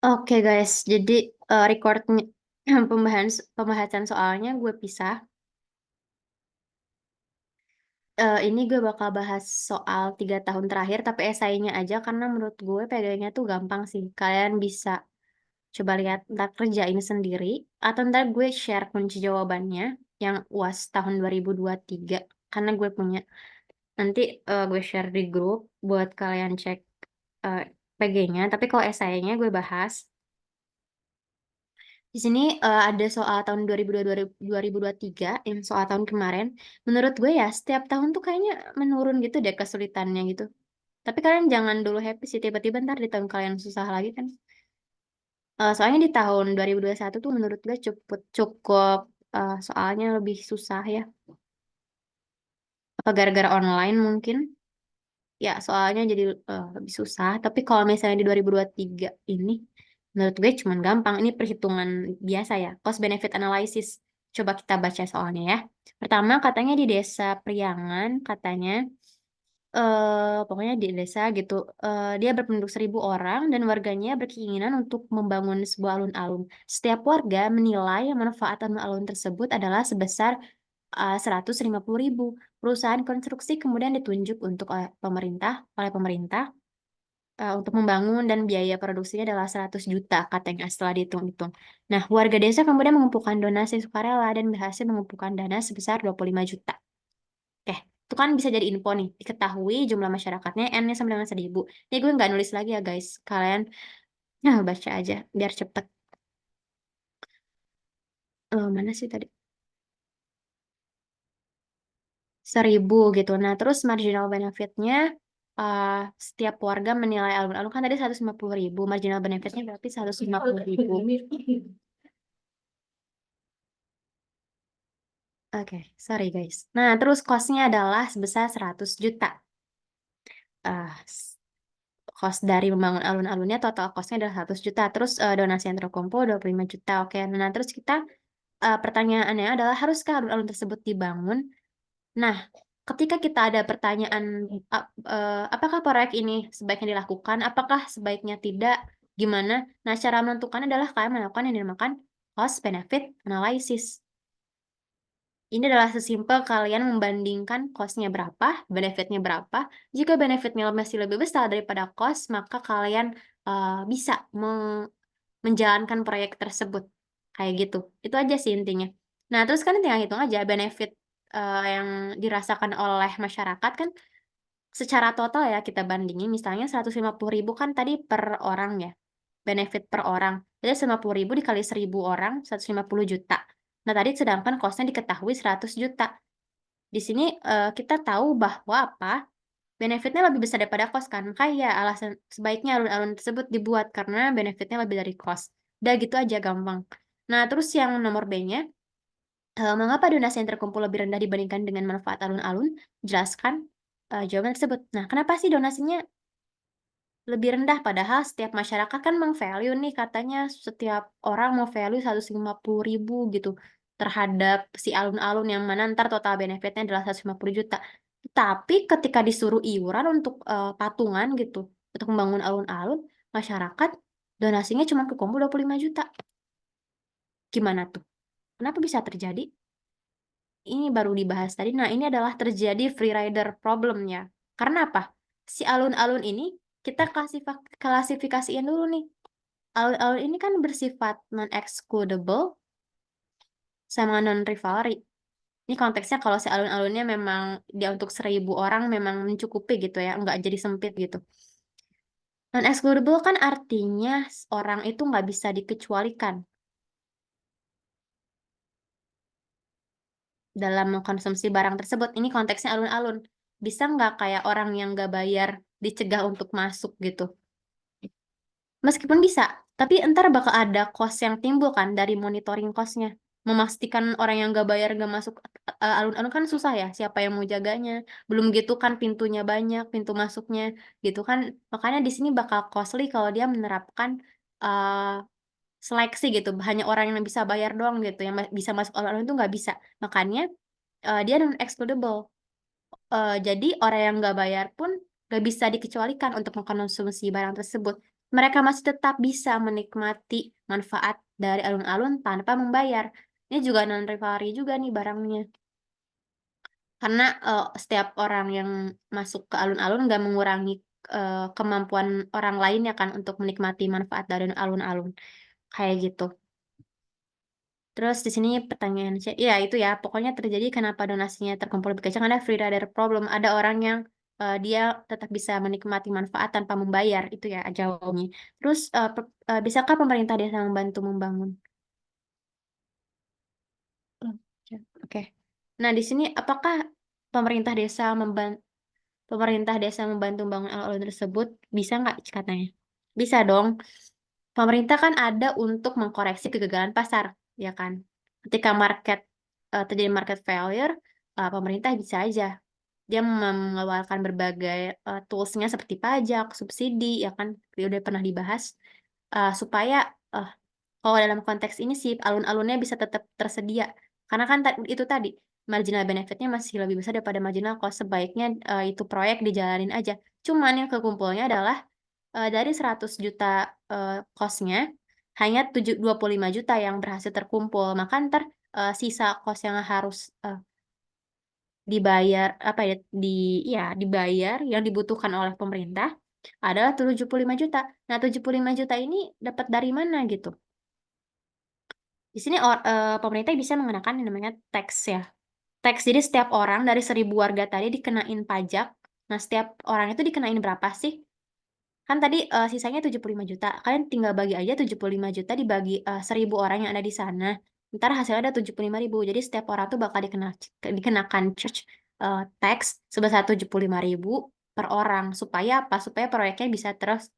Oke guys, jadi recordnya pembahasan soalnya gue pisah. Ini gue bakal bahas soal 3 tahun terakhir, tapi esainya aja karena menurut gue PG-nya tuh gampang sih. Kalian bisa coba lihat, ntar kerjain sendiri, atau ntar gue share kunci jawabannya yang UAS tahun 2023, karena gue punya. Nanti gue share di grup buat kalian cek eh, PG-nya, tapi kalau esainya gue bahas. Di sini ada soal tahun 2023 yang soal tahun kemarin. Menurut gue ya, setiap tahun tuh kayaknya menurun gitu deh kesulitannya gitu. Tapi kalian jangan dulu happy sih, tiba-tiba ntar di tahun kalian susah lagi kan. Soalnya di tahun 2021 tuh menurut gue cukup cukup soalnya lebih susah ya. Apa gara-gara online mungkin? Ya, soalnya jadi lebih susah. Tapi kalau misalnya di 2023 ini, menurut gue cuman gampang. Ini perhitungan biasa ya, cost benefit analysis. Coba kita baca soalnya ya. Pertama, katanya di desa Priangan, katanya, pokoknya di desa gitu, dia berpenduduk 1.000 orang dan warganya berkeinginan untuk membangun sebuah alun-alun. Setiap warga menilai manfaat alun-alun tersebut adalah sebesar 150.000. Perusahaan konstruksi kemudian ditunjuk untuk oleh pemerintah untuk membangun dan biaya produksinya adalah 100 juta katanya setelah dihitung-hitung. Nah, warga desa kemudian mengumpulkan donasi sukarela dan berhasil mengumpulkan dana sebesar 25 juta. Oke, itu kan bisa jadi info nih. Diketahui jumlah masyarakatnya N-nya sama dengan 1.000. Ini gue nggak nulis lagi ya guys. Kalian baca aja biar cepet. Mana sih tadi? 1.000 gitu. Nah, terus marginal benefitnya uh, setiap warga menilai alun-alun kan tadi 150.000. Marginal benefitnya berarti 150.000. Oke, sorry guys. Nah, terus cost-nya adalah sebesar 100 juta. Cost dari membangun alun-alunnya, total cost-nya adalah 100 juta. Terus donasi yang terkumpul 25 juta. Oke, nah terus pertanyaannya adalah haruskah alun-alun tersebut dibangun? Nah, ketika kita ada pertanyaan, apakah proyek ini sebaiknya dilakukan? Apakah sebaiknya tidak? Gimana? Nah, cara menentukan adalah kalian melakukan yang dinamakan cost benefit analysis. Ini adalah sesimpel kalian membandingkan cost-nya berapa, benefit-nya berapa. Jika benefit-nya masih lebih besar daripada cost, maka kalian bisa menjalankan proyek tersebut. Kayak gitu. Itu aja sih intinya. Nah, terus kan tinggal hitung aja benefit yang dirasakan oleh masyarakat kan secara total ya kita bandingin. Misalnya 150.000 kan tadi per orang ya. Benefit per orang. Jadi 50.000 dikali 1.000 orang, 150 juta. Nah, tadi sedangkan cost-nya diketahui 100 juta. Di sini kita tahu bahwa apa? Benefitnya lebih besar daripada cost kan. Makanya ya alasan sebaiknya alun-alun tersebut dibuat karena benefitnya lebih dari cost. Udah gitu aja gampang. Nah, terus yang nomor B-nya, mengapa donasi yang terkumpul lebih rendah dibandingkan dengan manfaat alun-alun? Jelaskan jawaban tersebut. Nah, kenapa sih donasinya lebih rendah? Padahal setiap masyarakat kan meng-value nih katanya setiap orang mau value 150.000 gitu terhadap si alun-alun yang mana ntar total benefitnya adalah 150 juta. Tapi ketika disuruh iuran untuk patungan gitu, untuk membangun alun-alun, masyarakat donasinya cuma kekumpul 25 juta. Gimana tuh? Kenapa bisa terjadi? Ini baru dibahas tadi. Nah, ini adalah terjadi free rider problemnya. Karena apa? Si alun-alun ini kita klasifikasiin dulu nih. Alun-alun ini kan bersifat non-excludable sama non-rivalry. Ini konteksnya kalau si alun-alunnya memang dia untuk 1.000 orang memang mencukupi gitu ya, nggak jadi sempit gitu. Non-excludable kan artinya orang itu nggak bisa dikecualikan dalam mengkonsumsi barang tersebut. Ini konteksnya alun-alun. Bisa nggak kayak orang yang nggak bayar dicegah untuk masuk gitu? Meskipun bisa, tapi ntar bakal ada cost yang timbul kan dari monitoring costnya. Memastikan orang yang nggak bayar nggak masuk alun-alun kan susah ya. Siapa yang mau jaganya? Belum gitu kan pintunya banyak, pintu masuknya gitu kan. Makanya di sini bakal costly kalau dia menerapkan uh, seleksi gitu. Hanya orang yang bisa bayar doang gitu. Yang bisa masuk alun-alun itu nggak bisa. Makanya dia non-excludable. Jadi orang yang nggak bayar pun nggak bisa dikecualikan untuk mengkonsumsi barang tersebut. mereka masih tetap bisa menikmati manfaat dari alun-alun tanpa membayar. Ini juga non-rivalry juga nih barangnya. Karena setiap orang yang masuk ke alun-alun nggak mengurangi kemampuan orang lain ya kan untuk menikmati manfaat dari alun-alun. Kayak gitu. Terus di sini pertanyaan, ya itu ya, pokoknya terjadi kenapa donasinya terkumpul lebih kecil, ada free rider problem. Ada orang yang dia tetap bisa menikmati manfaat tanpa membayar, itu ya jawabnya. Terus bisakah pemerintah desa membantu membangun? Oke. Nah, di sini apakah pemerintah desa membantu membangun alun-alun tersebut? Bisa nggak katanya? Bisa dong. Pemerintah kan ada untuk mengkoreksi kegagalan pasar, ya kan? Ketika terjadi market failure, pemerintah bisa aja dia mengeluarkan berbagai toolsnya seperti pajak, subsidi, ya kan? Udah pernah dibahas supaya eh, kalau dalam konteks ini sih alun-alunnya bisa tetap tersedia. Karena kan itu tadi marginal benefitnya masih lebih besar daripada marginal cost. Sebaiknya itu proyek dijalanin aja. Cuman yang kekumpulnya adalah dari 100 juta cost-nya hanya 25 juta yang berhasil terkumpul. Maka ntar sisa cost yang harus dibayar apa ya dibayar yang dibutuhkan oleh pemerintah adalah 75 juta. Nah, 75 juta ini dapat dari mana gitu? Di sini pemerintah bisa mengenakan yang namanya tax ya. Tax, jadi setiap orang dari 1.000 warga tadi dikenain pajak. Nah, setiap orang itu dikenain berapa sih? Kan tadi sisanya 75 juta. Kalian tinggal bagi aja 75 juta dibagi 1.000 orang yang ada di sana. Ntar hasilnya ada 75.000. Jadi setiap orang tuh bakal dikenakan charge tax sebesar 75.000 per orang. Supaya apa? Supaya proyeknya bisa terus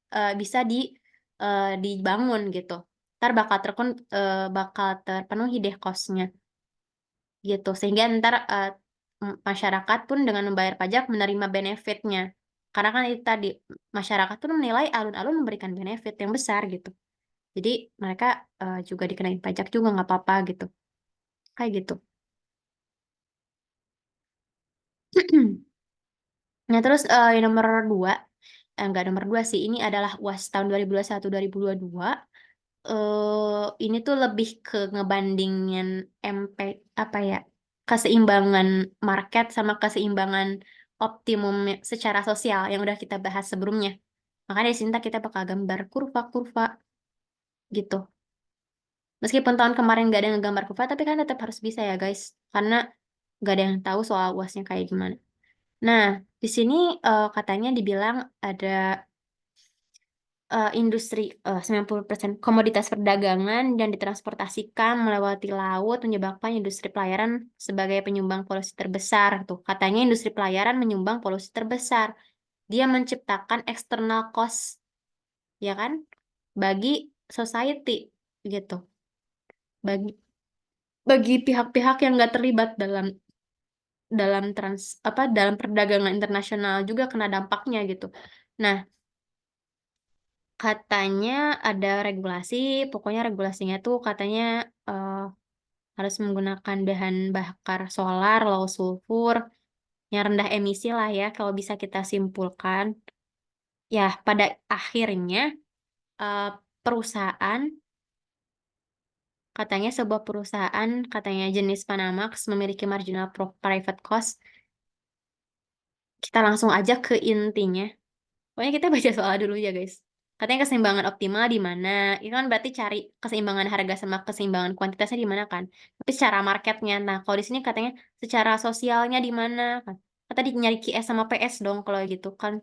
dibangun gitu. Ntar bakal terpenuhi deh cost-nya gitu. Sehingga ntar masyarakat pun dengan membayar pajak menerima benefitnya. Karena kan itu tadi masyarakat pun menilai alun-alun memberikan benefit yang besar gitu. Jadi mereka juga dikenain pajak juga nggak apa-apa gitu. Kayak gitu. Nah terus yang nomor dua, enggak nomor dua sih, ini adalah UAS tahun 2021-2022. Ini tuh lebih ke ngebandingin MP apa ya keseimbangan market sama keseimbangan optimum secara sosial yang udah kita bahas sebelumnya. Makanya di sini kita bakal gambar kurva-kurva gitu. Meskipun tahun kemarin nggak ada yang ngegambar kurva, tapi kan tetap harus bisa ya guys, karena nggak ada yang tahu soal UASnya kayak gimana. Nah, di sini katanya dibilang ada industri 90% komoditas perdagangan dan ditransportasikan melewati laut menyebabkan industri pelayaran sebagai penyumbang polusi terbesar. Tuh, katanya industri pelayaran menyumbang polusi terbesar. Dia menciptakan external cost, ya kan, bagi society gitu. Bagi bagi pihak-pihak yang nggak terlibat dalam dalam dalam perdagangan internasional juga kena dampaknya gitu. Nah, katanya ada regulasi, pokoknya regulasinya tuh katanya eh, harus menggunakan bahan bakar solar, low sulfur, yang rendah emisi lah ya, kalau bisa kita simpulkan. Ya, pada akhirnya eh, perusahaan, katanya sebuah perusahaan, katanya jenis Panamax memiliki marginal private cost. Kita langsung aja ke intinya. Pokoknya kita baca soal dulu ya guys. Katanya keseimbangan optimal di mana? Itu kan berarti cari keseimbangan harga sama keseimbangan kuantitasnya di mana kan? Tapi secara marketnya. Nah, kalau di sini katanya secara sosialnya di mana kan? Tadi nyari QS sama PS dong kalau gitu kan.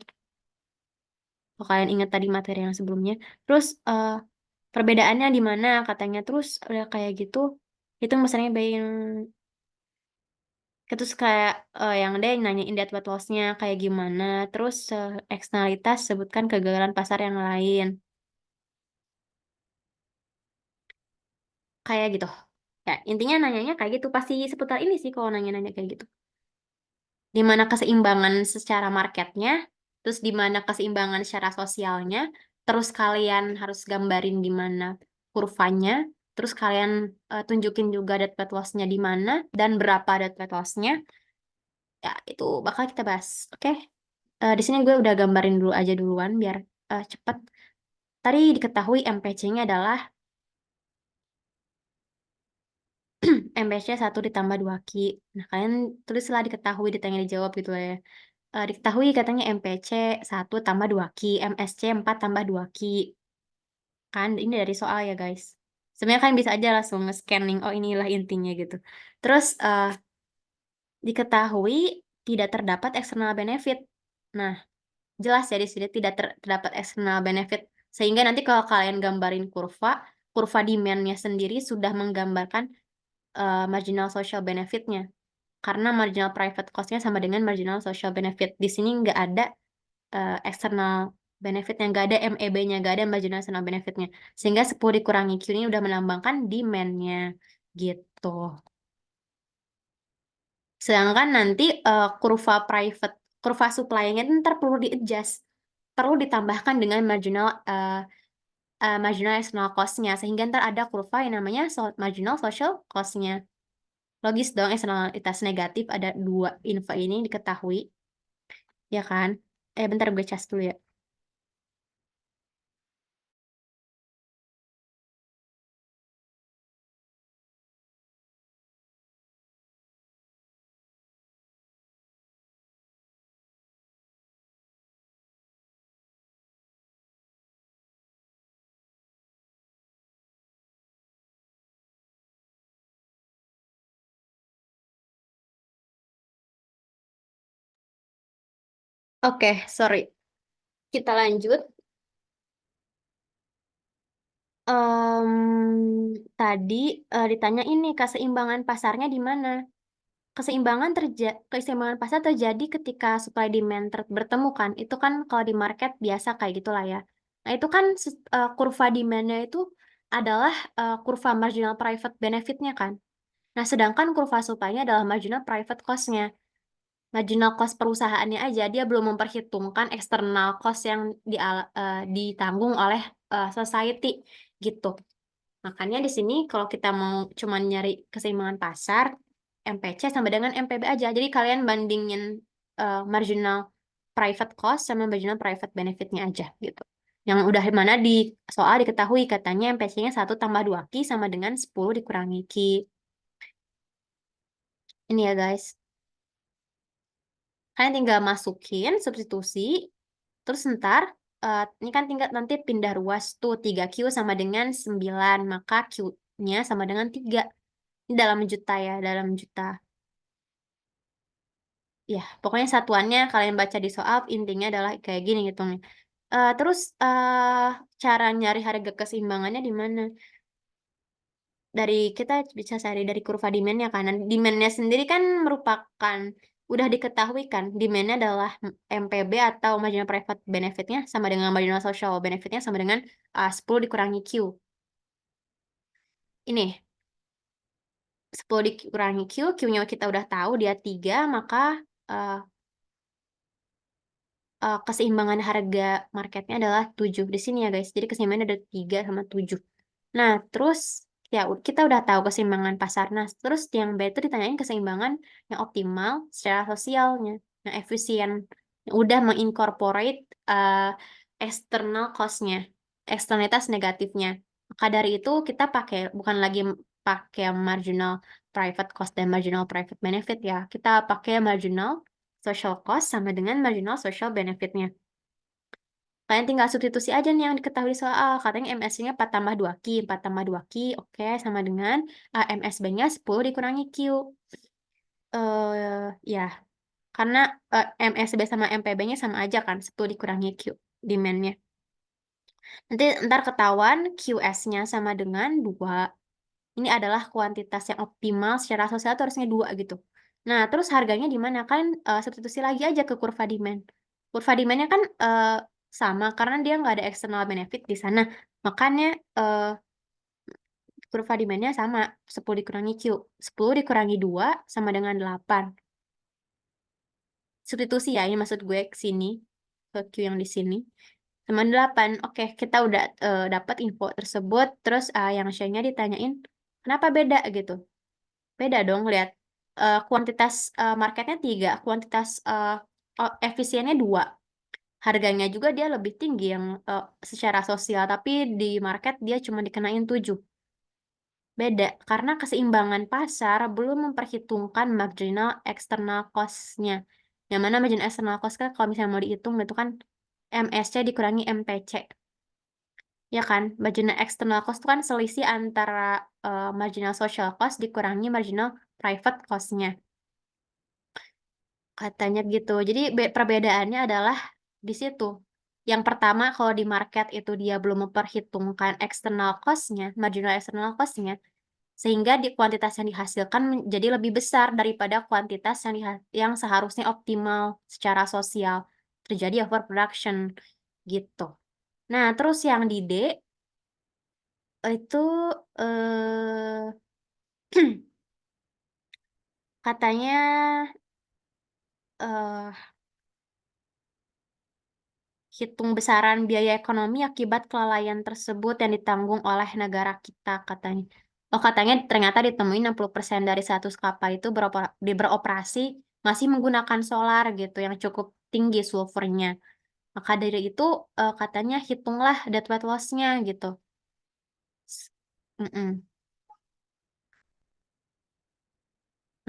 Kalau kalian ingat tadi materi yang sebelumnya. Terus perbedaannya di mana katanya? Terus udah kayak gitu. Itu misalnya bayin terus kayak yang dia nanyain debt weight loss-nya kayak gimana. Terus eksternalitas sebutkan kegagalan pasar yang lain. Kayak gitu. Ya, intinya nanyanya kayak gitu. Pasti seputar ini sih kalau nanya-nanya kayak gitu. Di mana keseimbangan secara marketnya, terus di mana keseimbangan secara sosialnya, terus kalian harus gambarin di mana kurvanya, terus kalian tunjukin juga debt weight loss-nya di mana, dan berapa debt weight loss-nya. Ya, itu bakal kita bahas. Oke. Di sini gue udah gambarin dulu aja duluan biar cepet. tadi diketahui MPC-nya adalah MPC 1 ditambah 2Q. Nah, kalian tulislah diketahui, ditanya dijawab gitu lah ya. Diketahui katanya MPC 1 tambah 2Q, MSC 4 tambah 2Q. Kan ini dari soal ya guys. Sebenarnya kalian bisa aja langsung nge-scanning, oh inilah intinya gitu. Terus diketahui tidak terdapat external benefit. Nah, jelas ya di sini tidak terdapat external benefit. Sehingga nanti kalau kalian gambarin kurva demand-nya sendiri sudah menggambarkan marginal social benefit-nya. Karena marginal private cost-nya sama dengan marginal social benefit. Di sini nggak ada external benefit-nya, nggak ada MEB-nya, nggak ada marginal external benefit-nya. Sehingga 10 dikurangi Q ini udah melambangkan demand-nya gitu. Sedangkan nanti kurva supply-nya ntar perlu di-adjust. Perlu ditambahkan dengan marginal external cost-nya. Sehingga ntar ada kurva yang namanya marginal social cost-nya. Logis dong, eksternalitas negatif ada 2 info ini diketahui. Ya kan? Bentar gue cas dulu ya. Oke, sorry. Kita lanjut. Tadi ditanya ini keseimbangan pasarnya di mana? Keseimbangan pasar terjadi ketika supply demand bertemu kan. Itu kan kalau di market biasa kayak gitulah ya. Nah, itu kan kurva demand-nya itu adalah kurva marginal private benefit-nya kan. Nah, sedangkan kurva supply-nya adalah marginal private cost-nya. Marginal cost perusahaannya aja dia belum memperhitungkan external cost yang ditanggung oleh society gitu. Makanya di sini kalau kita mau cuma nyari keseimbangan pasar, MPC sama dengan MPB aja. Jadi kalian bandingin marginal private cost sama marginal private benefit-nya aja gitu. Yang udah mana di soal diketahui katanya MPC-nya 1 tambah 2Q sama dengan 10 dikurangi Q. Ini ya guys. Kalian tinggal masukin substitusi, terus ntar ini kan tinggal nanti pindah ruas tuh 3Q sama dengan 9, maka Q-nya sama dengan 3. Ini dalam juta ya, dalam juta. Ya, pokoknya satuannya kalian baca di soal, intinya adalah kayak gini gitu nih. Terus cara nyari harga keseimbangannya di mana? Kita bisa cari dari kurva demand-nya kan. Demand-nya sendiri kan merupakan udah diketahui kan, demand-nya adalah MPB atau marginal private benefit-nya sama dengan marginal social benefit-nya sama dengan 10 dikurangi Q. Ini 10 dikurangi Q, Q-nya kita udah tahu dia 3, maka uh, keseimbangan harga marketnya adalah 7 di sini ya guys. Jadi keseimbangan ada 3 sama 7. Nah, terus ya kita udah tahu keseimbangan pasar. Nah, terus yang B itu ditanyain keseimbangan yang optimal secara sosialnya, yang efisien, yang udah mengincorporate external cost-nya, eksternalitas negatifnya. Maka dari itu kita bukan lagi pakai marginal private cost dan marginal private benefit ya. Kita pakai marginal social cost sama dengan marginal social benefit-nya. Kalian tinggal substitusi aja nih yang diketahui soal. Katanya MSC-nya 4 tambah 2Q. 4 tambah 2Q, oke, sama dengan MSB-nya 10 dikurangi Q. Ya, karena MSB sama MPB-nya sama aja kan, 10 dikurangi Q, demand-nya. Nanti ntar ketahuan QS-nya sama dengan 2. Ini adalah kuantitas yang optimal secara sosial itu harusnya 2 gitu. Nah, terus harganya di mana? Kan substitusi lagi aja ke kurva demand. Kurva demand-nya kan sama karena dia nggak ada external benefit di sana. Makanya kurva demand-nya sama, 10 dikurangi Q. 10 dikurangi 2 sama dengan 8. Substitusi ya, ini maksud gue ke sini, ke Q yang di sini. Sama 8. Oke, kita udah dapat info tersebut. Terus yang Shane-nya ditanyain, kenapa beda gitu? Beda dong, lihat. Kuantitas marketnya 3, kuantitas efisiennya 2. harganya juga dia lebih tinggi yang secara sosial, tapi di market dia cuma dikenain 7. Beda, karena keseimbangan pasar belum memperhitungkan marginal external cost-nya. Yang mana marginal external cost kan kalau misalnya mau dihitung itu kan MSC dikurangi MPC. Ya kan, marginal external cost itu kan selisih antara marginal social cost dikurangi marginal private cost-nya. Katanya gitu. Jadi perbedaannya adalah di situ. Yang pertama, kalau di market itu dia belum memperhitungkan external cost-nya, marginal external cost-nya, sehingga di kuantitas yang dihasilkan menjadi lebih besar daripada kuantitas yang seharusnya optimal secara sosial. Terjadi overproduction gitu. Nah, terus yang di D itu katanya eh hitung besaran biaya ekonomi akibat kelalaian tersebut yang ditanggung oleh negara kita katanya. Oh, katanya ternyata ditemuin 60% dari 100 kapal itu beroperasi masih menggunakan solar gitu yang cukup tinggi sulfurnya. Maka dari itu katanya hitunglah deadweight loss-nya gitu. Mm-mm.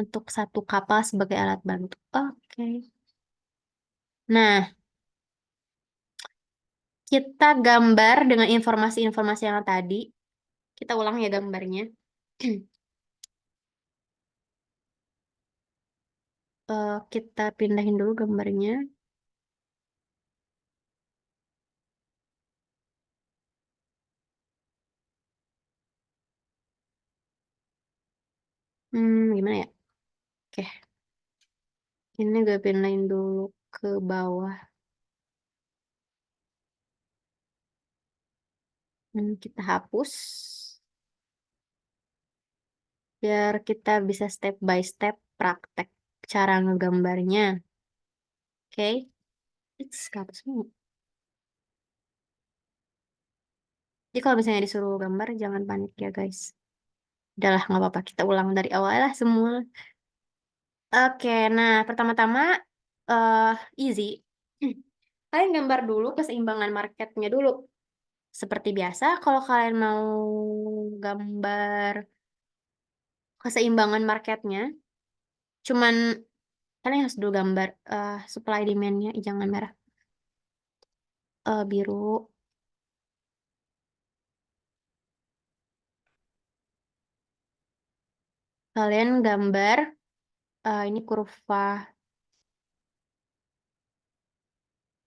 Untuk satu kapal sebagai alat bantu. Oke. Nah, kita gambar dengan informasi-informasi yang tadi. Kita ulang ya gambarnya. Kita pindahin dulu gambarnya. Gimana ya? Oke, ini gue pindahin dulu ke bawah. Kita hapus. Biar kita bisa step by step praktek cara ngegambarnya. Oke, it's kehapus semua. Jadi kalau misalnya disuruh gambar, jangan panik ya guys. Udahlah, nggak apa-apa. Kita ulang dari awal lah semua. Oke, nah pertama-tama eh easy. Kalian gambar dulu keseimbangan marketnya dulu. Seperti biasa, kalau kalian mau gambar keseimbangan marketnya, cuman kalian harus dulu gambar supply demand-nya, jangan merah, biru. Kalian gambar ini kurva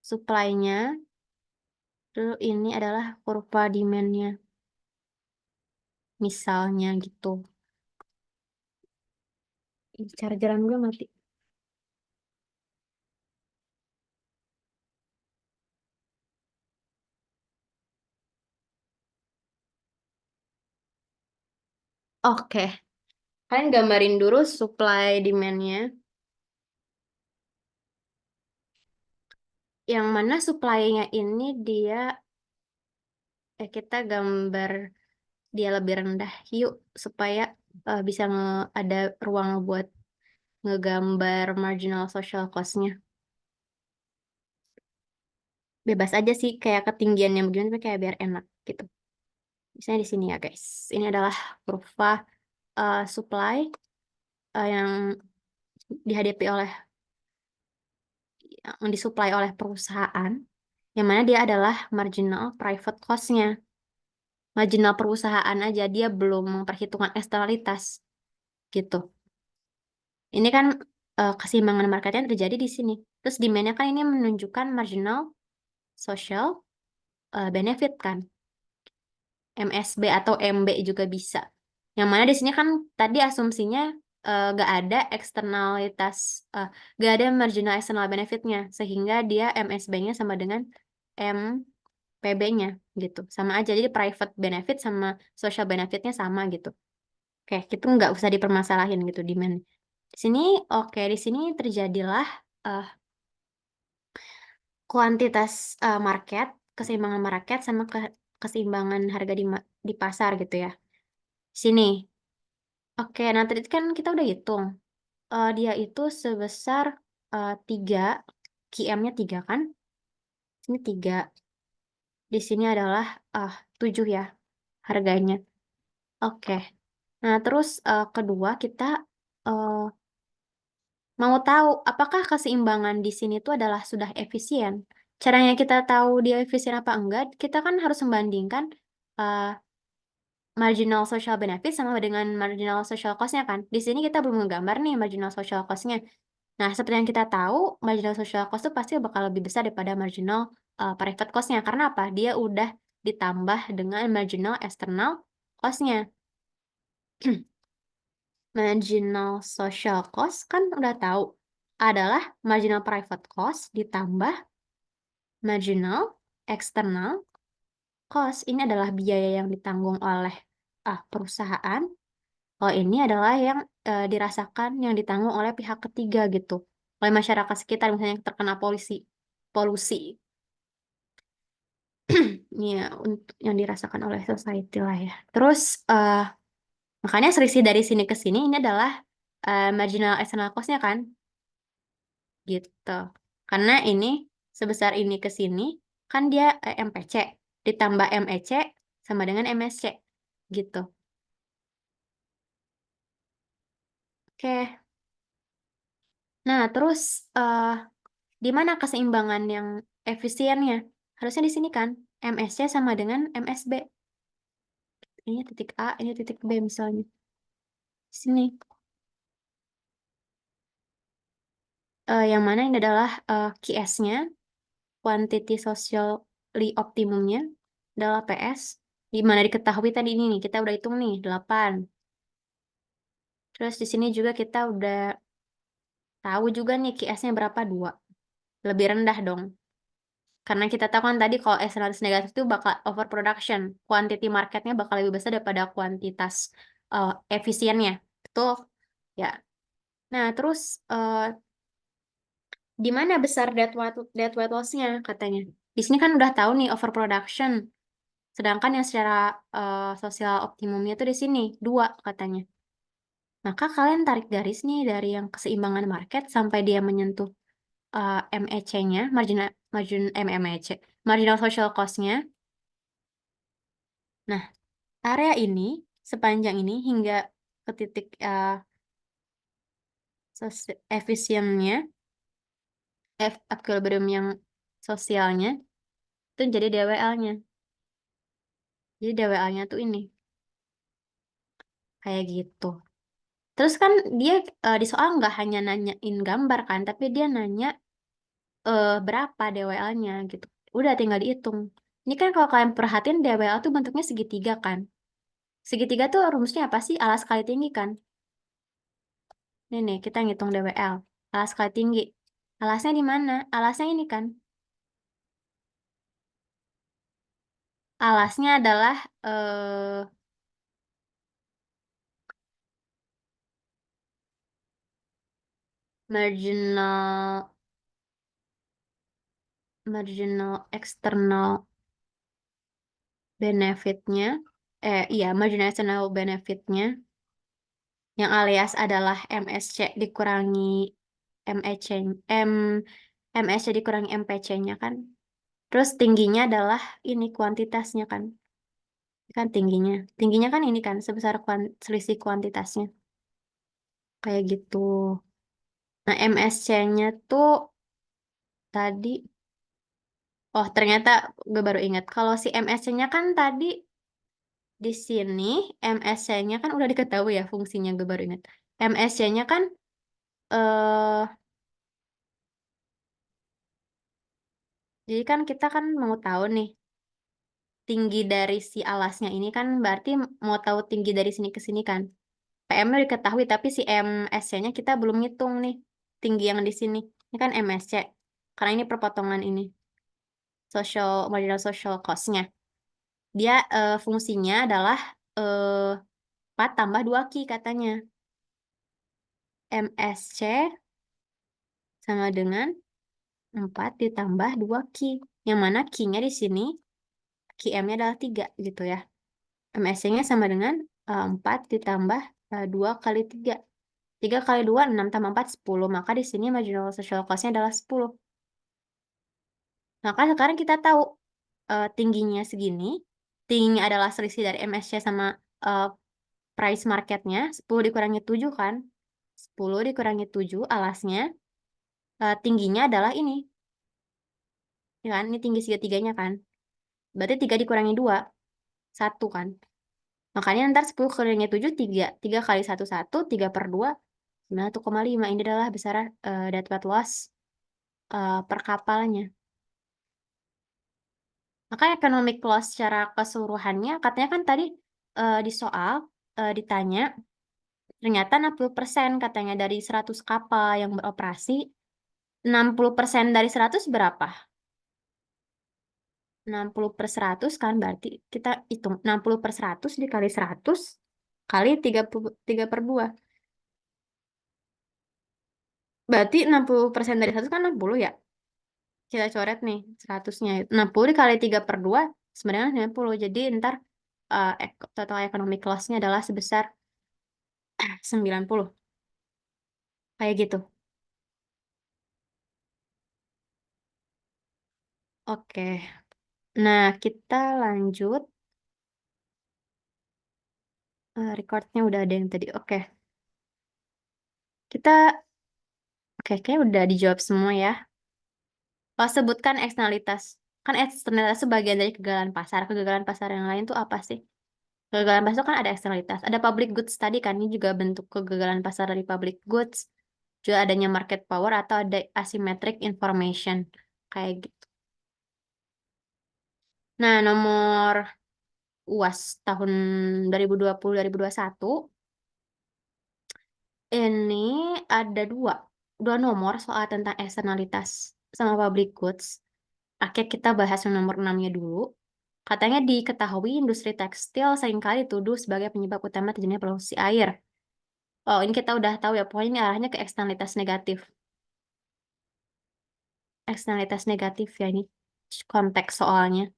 supply-nya, lalu ini adalah kurva demand-nya, misalnya gitu. Ini chargeran gue mati. Oke, kalian gambarin dulu supply demand-nya. Yang mana supply-nya ini dia, kita gambar dia lebih rendah yuk supaya bisa ada ruang buat ngegambar marginal social cost-nya. Bebas aja sih kayak ketinggiannya begini tapi kayak biar enak gitu. Misalnya di sini ya guys. Ini adalah kurva supply yang dihadapi oleh yang disuplai oleh perusahaan yang mana dia adalah marginal private cost-nya. Marginal perusahaan aja dia belum memperhitungkan eksternalitas gitu. Ini kan keseimbangan marketnya terjadi di sini. Terus demand-nya kan ini menunjukkan marginal social benefit kan. MSB atau MB juga bisa. Yang mana di sini kan tadi asumsinya gak ada eksternalitas, gak ada marginal external benefitnya, sehingga dia MSB-nya sama dengan MPB-nya gitu. Sama aja, jadi private benefit sama social benefitnya sama gitu. Oke, itu nggak usah dipermasalahin gitu demand. Di sini, oke, di sini terjadilah eh, kuantitas market, keseimbangan market sama keseimbangan harga di pasar gitu ya. Sini. Oke, nah tadi kan kita udah hitung. Dia itu sebesar 3, QM-nya 3 kan? Sini 3. Di sini adalah 7 ya harganya. Oke. Nah, terus kedua kita eh, mau tahu apakah keseimbangan di sini tuh adalah sudah efisien. Caranya kita tahu dia efisien apa enggak, kita kan harus membandingkan eh, marginal social benefit sama dengan marginal social cost-nya kan. Di sini kita belum menggambar nih marginal social cost-nya. Nah, seperti yang kita tahu, marginal social cost itu pasti bakal lebih besar daripada marginal private cost-nya. Karena apa? Dia udah ditambah dengan marginal external cost-nya. Marginal social cost kan udah tahu adalah marginal private cost ditambah marginal external cost. Ini adalah biaya yang ditanggung oleh perusahaan. Oh, ini adalah yang dirasakan yang ditanggung oleh pihak ketiga gitu. Oleh masyarakat sekitar misalnya yang terkena polusi. Ya, untuk yang dirasakan oleh society lah ya. Terus makanya selisih dari sini ke sini ini adalah marginal external cost-nya kan, gitu. Karena ini sebesar ini ke sini kan dia MPC ditambah MEC sama dengan MSC, gitu. Oke. Nah, terus di mana keseimbangan yang efisiennya? Harusnya di sini kan, MSC sama dengan MSB. Ini titik A, ini titik B misalnya. Di sini. Yang mana ini adalah QS-nya, quantity socially optimumnya, adalah PS. Di mana diketahui tadi ini nih, kita udah hitung nih, 8. Terus di sini juga kita udah tahu juga nih QS-nya berapa, 2. Lebih rendah dong. Karena kita tahu kan tadi kalau eksternalitas negatif itu bakal overproduction. Quantity marketnya bakal lebih besar daripada kuantitas efisiennya. Betul? Ya. Nah, terus di mana besar dead weight loss-nya katanya? Di sini kan udah tahu nih overproduction. Sedangkan yang secara sosial optimumnya itu di sini 2 katanya. Maka kalian tarik garis nih dari yang keseimbangan market sampai dia menyentuh MEC-nya, MEC, marginal social cost-nya. Nah, area ini sepanjang ini hingga ke titik efisiennya, equilibrium yang sosialnya, itu jadi DWL-nya. Jadi DWL-nya tuh ini, kayak gitu. Terus kan dia di soal nggak hanya nanyain gambar kan, tapi dia nanya berapa DWL-nya gitu. Udah tinggal dihitung. Ini kan kalau kalian perhatiin DWL tuh bentuknya segitiga kan. Segitiga tuh rumusnya apa sih? Alas kali tinggi kan. Nih nih, kita ngitung DWL. Alas kali tinggi. Alasnya di mana? Alasnya ini kan. Alasnya adalah marginal external benefitnya. Iya, marginal external benefitnya yang alias adalah MSC dikurangi MEC, M, MSC dikurangi MPC-nya kan. Terus tingginya adalah ini kuantitasnya kan. Kan tingginya. Tingginya kan ini kan sebesar selisih kuantitasnya. Kayak gitu. Nah, MSC-nya tuh tadi, oh ternyata gue baru ingat. Kalau si MSC-nya kan tadi di sini, MSC-nya kan udah diketahui ya fungsinya, gue baru ingat. MSC-nya kan, eh jadi kan kita kan mau tahu nih, tinggi dari si alasnya ini kan berarti mau tahu tinggi dari sini ke sini kan. PM-nya diketahui, tapi si MSC-nya kita belum ngitung nih, tinggi yang di sini. Ini kan MSC, karena ini perpotongan ini, marginal social cost-nya. Dia fungsinya adalah 4 tambah 2 Q katanya. MSC sama dengan 4 ditambah 2 Q. Yang mana Q-nya di sini, QM-nya adalah 3 gitu ya. MSC-nya sama dengan 4 ditambah 2 kali 3. 3 kali 2, 6 tambah 4, 10. Maka di sini marginal social cost-nya adalah 10. Maka sekarang kita tahu tingginya segini. Tingginya adalah selisih dari MSC sama price marketnya. 10 dikurangi 7 kan. 10 dikurangi 7 alasnya. Tingginya adalah ini. Ya kan? Ini tinggi segitiganya kan. Berarti 3 dikurangi 2. 1 kan. Makanya ntar 10 kurangi 7, 3. 3 kali 1, 1. 3 per 2, 1,5. Ini adalah besaran dapat loss per kapalnya. Maka economic loss secara keseluruhannya, katanya kan tadi di soal ditanya, ternyata 60% katanya dari 100 kapal yang beroperasi, 60% dari 100 berapa? 60 per 100 kan, berarti kita hitung 60 per 100 dikali 100 kali 3 per 2. Berarti 60% dari 100 kan 60 ya? Kita coret nih 100-nya. 60 dikali 3 per 2 sebenarnya 90. Jadi ntar total economic loss-nya adalah sebesar 90. Kayak gitu. Oke. Nah, kita lanjut. Recordnya udah ada yang tadi. Oke. Kita, kayaknya udah dijawab semua ya. Oh, sebutkan eksternalitas. Kan eksternalitas itu bagian dari kegagalan pasar. Kegagalan pasar yang lain tuh apa sih? Kegagalan pasar kan ada eksternalitas. Ada public goods tadi kan, ini juga bentuk kegagalan pasar dari public goods. Juga adanya market power atau ada asymmetric information. Kayak gitu. Nah, nomor UAS tahun 2020-2021 ini ada dua nomor soal tentang eksternalitas sama public goods. Oke, kita bahas yang nomor 6-nya dulu. Katanya diketahui industri tekstil seringkali dituduh sebagai penyebab utama terjadinya polusi air. Oh, ini kita udah tahu ya, pokoknya ini arahnya ke eksternalitas negatif. Eksternalitas negatif ya ini konteks soalnya.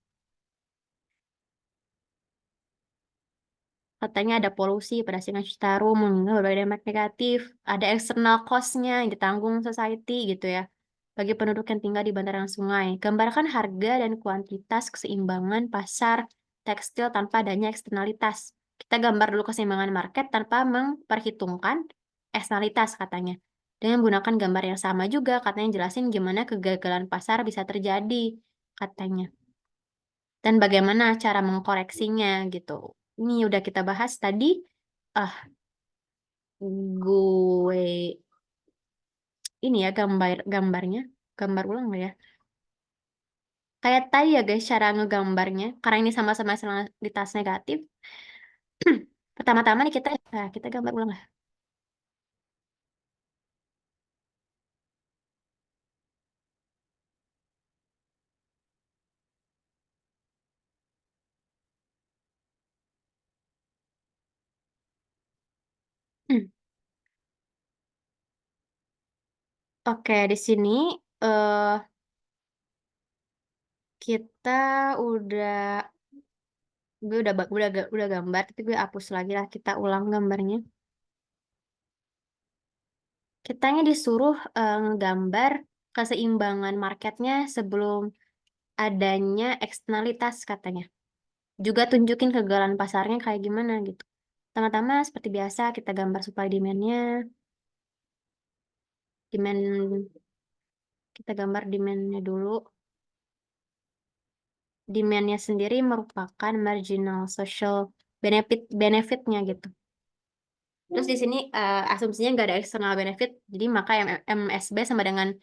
Katanya ada polusi pada Sungai Citarum, berbagai dampak negatif, ada external cost-nya yang ditanggung society gitu ya, bagi penduduk yang tinggal di bantaran sungai. Gambarkan harga dan kuantitas keseimbangan pasar tekstil tanpa adanya eksternalitas. Kita gambar dulu keseimbangan market tanpa memperhitungkan eksternalitas katanya. Dengan menggunakan gambar yang sama juga, katanya jelasin gimana kegagalan pasar bisa terjadi, katanya. Dan bagaimana cara mengkoreksinya gitu. Ini udah kita bahas tadi. Ah, gue ini ya gambarnya. Gambar ulang nggak ya? Kayak tadi ya guys cara ngegambarnya. Karena ini sama-sama eksternalitas negatif. Pertama-tama nih kita gambar ulang lah. Oke, di sini eh kita udah gue udah gambar tapi gue hapus lagi lah, kita ulang gambarnya. Kitanya disuruh ngegambar keseimbangan marketnya sebelum adanya eksternalitas katanya. Juga tunjukin kegagalan pasarnya kayak gimana gitu. Pertama-tama seperti biasa kita gambar supply demand-nya. Demand, kita gambar demand-nya dulu. Demand-nya sendiri merupakan marginal social benefit-benefitnya gitu. Terus di sini asumsinya nggak ada external benefit, jadi maka MSB sama dengan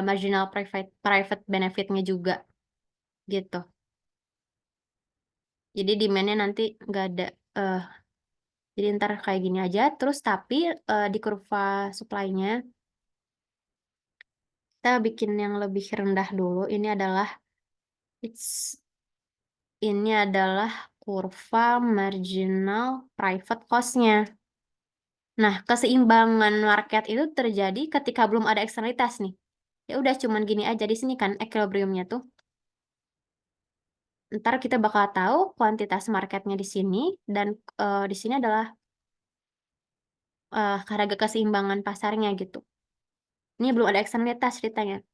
marginal private benefitnya juga gitu. Jadi demand-nya nanti nggak ada. eh jadi ntar kayak gini aja. Terus tapi di kurva supply-nya kita bikin yang lebih rendah dulu. It's, ini adalah kurva marginal private cost-nya. Nah, keseimbangan market itu terjadi ketika belum ada eksternalitas nih. Ya udah cuman gini aja di sini kan equilibriumnya tuh. Ntar kita bakal tahu kuantitas marketnya di sini dan di sini adalah harga keseimbangan pasarnya gitu. Ini belum ada eksternalitas ceritanya.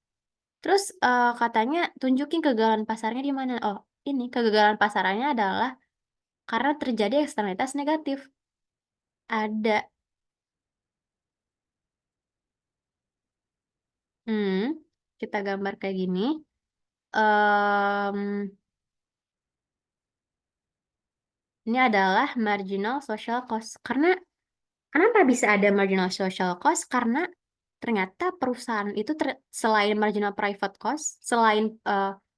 Terus, katanya tunjukin kegagalan pasarnya di mana. Oh, ini kegagalan pasarnya adalah karena terjadi eksternalitas negatif. Ada. Hmm, kita gambar kayak gini. Mmm, ini adalah marginal social cost. Karena kenapa bisa ada marginal social cost? Karena ternyata perusahaan itu selain marginal private cost, selain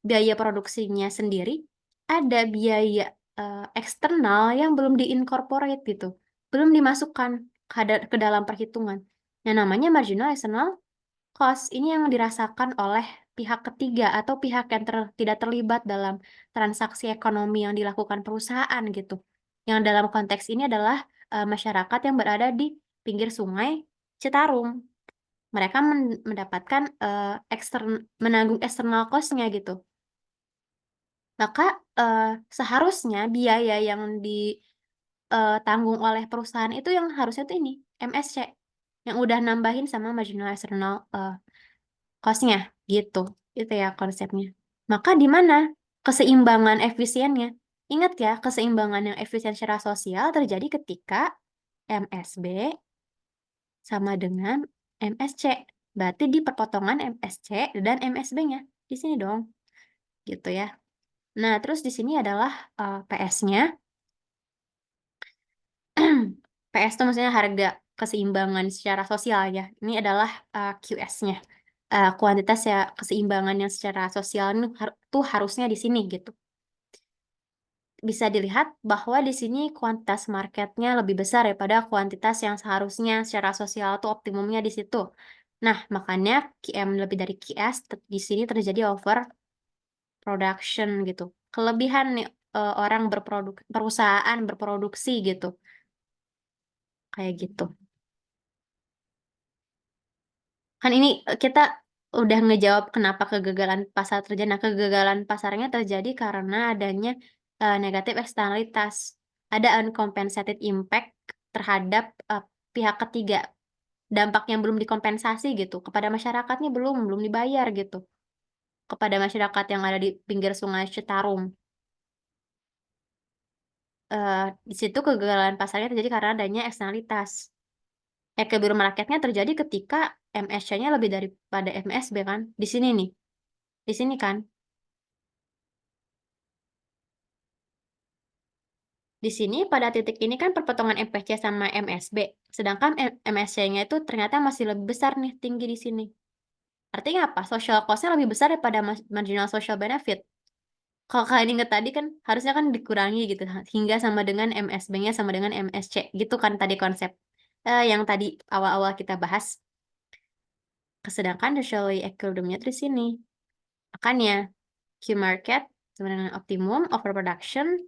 biaya produksinya sendiri, ada biaya eksternal yang belum di-incorporate gitu, belum dimasukkan ke dalam perhitungan. Yang namanya marginal external cost ini yang dirasakan oleh pihak ketiga atau pihak yang tidak terlibat dalam transaksi ekonomi yang dilakukan perusahaan gitu. Yang dalam konteks ini adalah masyarakat yang berada di pinggir sungai Citarum. Mereka mendapatkan menanggung external cost-nya gitu. Maka seharusnya biaya yang ditanggung oleh perusahaan itu yang harusnya tuh ini MSC yang udah nambahin sama marginal external cost-nya gitu. Itu ya konsepnya. Maka di mana keseimbangan efisiennya? Ingat ya, keseimbangan yang efisien secara sosial terjadi ketika MSB sama dengan MSC. Berarti di perpotongan MSC dan MSB-nya. Di sini dong, gitu ya. Nah, terus di sini adalah PS-nya. PS itu maksudnya harga keseimbangan secara sosial ya. Ini adalah QS-nya. Kuantitas ya keseimbangan yang secara sosial ini tuh harusnya di sini gitu. Bisa dilihat bahwa di sini kuantitas marketnya lebih besar daripada kuantitas yang seharusnya secara sosial tuh optimumnya di situ. Nah, makanya QM lebih dari QS di sini terjadi over production gitu. Kelebihan nih orang perusahaan berproduksi gitu. Kayak gitu. Kan ini kita udah ngejawab kenapa kegagalan pasar terjadi. Nah, kegagalan pasarnya terjadi karena adanya negatif eksternalitas. Ada uncompensated impact terhadap pihak ketiga. Dampak yang belum dikompensasi gitu. Kepada masyarakatnya belum dibayar gitu. Kepada masyarakat yang ada di pinggir Sungai Citarum. Di situ kegagalan pasarnya terjadi karena adanya eksternalitas. Equilibrium marketnya terjadi ketika MSC-nya lebih daripada MSB kan. Di sini nih. Di sini kan. Di sini pada titik ini kan perpotongan MPC sama MSB. Sedangkan MSC-nya itu ternyata masih lebih besar nih, tinggi di sini. Artinya apa? Social cost-nya lebih besar daripada marginal social benefit. Kalau kalian ingat tadi kan harusnya kan dikurangi gitu hingga sama dengan MSB-nya sama dengan MSC. Gitu kan tadi konsep yang tadi awal-awal kita bahas. Sedangkan socially equilibrium-nya di sini. Makanya Q market sama dengan optimum overproduction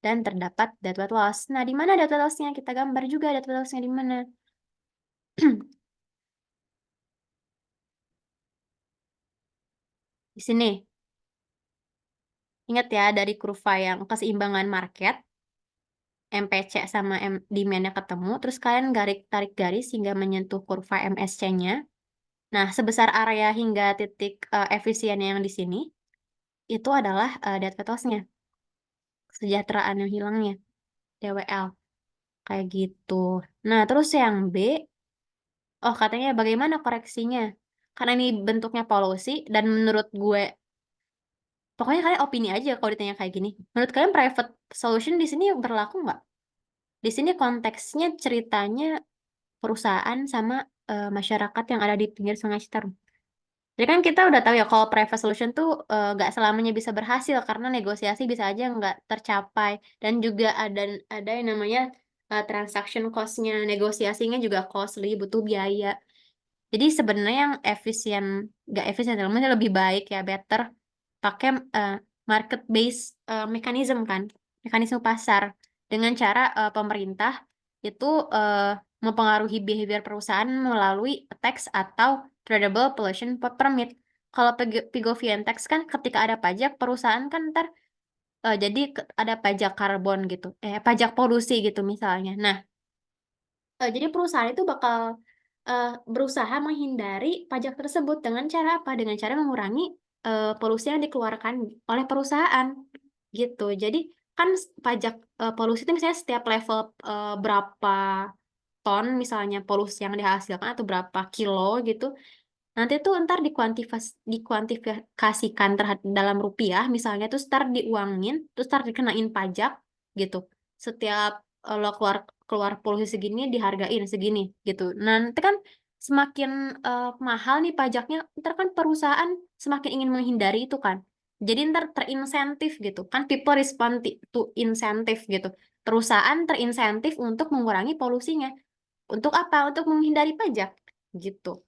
dan terdapat deadweight loss. Nah, di mana deadweight loss-nya? Kita gambar juga deadweight loss-nya di mana. Di sini. Ingat ya, dari kurva yang keseimbangan market, MPC sama demand-nya ketemu, terus kalian tarik garis hingga menyentuh kurva MSC-nya. Nah, sebesar area hingga titik efisiennya yang di sini, itu adalah deadweight loss-nya. Kesejahteraan yang hilangnya, DWL. Kayak gitu. Nah, terus yang B, oh katanya bagaimana koreksinya? Karena ini bentuknya polusi, dan menurut gue, pokoknya kalian opini aja kalau ditanya kayak gini. Menurut kalian private solution di sini berlaku nggak? Di sini konteksnya ceritanya perusahaan sama masyarakat yang ada di pinggir Sungai Citarum. Jadi kan kita udah tahu ya kalau private solution tuh nggak selamanya bisa berhasil karena negosiasi bisa aja nggak tercapai dan juga ada yang namanya transaction cost-nya, negosiasinya juga costly, butuh biaya. Jadi sebenarnya yang efisien, nggak efisien, namanya lebih baik ya, better pakai market based mechanism kan, mekanisme pasar dengan cara pemerintah itu mempengaruhi behavior perusahaan melalui tax atau tradable pollution permit. Kalau Pigovian tax kan ketika ada pajak perusahaan kan ntar jadi ada pajak karbon gitu, pajak polusi gitu misalnya. Nah, jadi perusahaan itu bakal berusaha menghindari pajak tersebut dengan cara apa? Dengan cara mengurangi polusi yang dikeluarkan oleh perusahaan gitu. Jadi kan pajak polusi itu misalnya setiap level berapa ton misalnya polusi yang dihasilkan atau berapa kilo gitu. Nanti tuh ntar dikuantifikasikan terhadap dalam rupiah misalnya terus ntar diuangin, terus ntar dikenain pajak gitu. Setiap lo keluar keluar polusi segini dihargain segini gitu. Nanti kan semakin mahal nih pajaknya, ntar kan perusahaan semakin ingin menghindari itu kan. Jadi ntar terinsentif gitu kan, people respond to insentif gitu. Perusahaan terinsentif untuk mengurangi polusinya. Untuk apa? Untuk menghindari pajak gitu.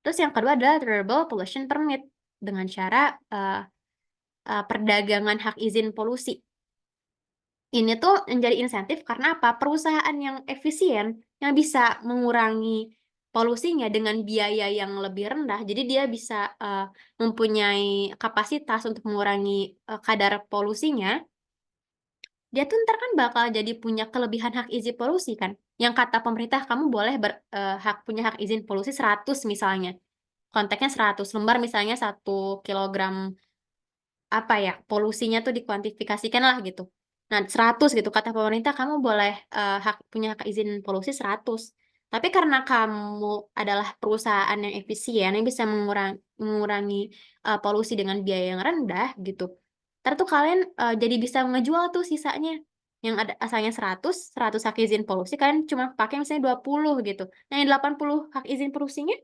Terus yang kedua adalah Renewable Pollution Permit dengan cara perdagangan hak izin polusi. Ini tuh menjadi insentif karena apa? Perusahaan yang efisien yang bisa mengurangi polusinya dengan biaya yang lebih rendah. Jadi dia bisa mempunyai kapasitas untuk mengurangi kadar polusinya. Dia tuh ntar kan bakal jadi punya kelebihan hak izin polusi kan. Yang kata pemerintah kamu boleh punya hak izin polusi 100 misalnya. Konteksnya 100 lembar misalnya 1 kilogram apa ya polusinya tuh dikuantifikasikan lah gitu. Nah 100 gitu kata pemerintah kamu boleh punya hak izin polusi 100. Tapi karena kamu adalah perusahaan yang efisien yang bisa mengurangi polusi dengan biaya yang rendah gitu. Ntar tuh kalian jadi bisa ngejual tuh sisanya yang ada asalnya 100 hak izin polusi kalian cuma pakai misalnya 20 gitu. Nah yang 80 hak izin polusinya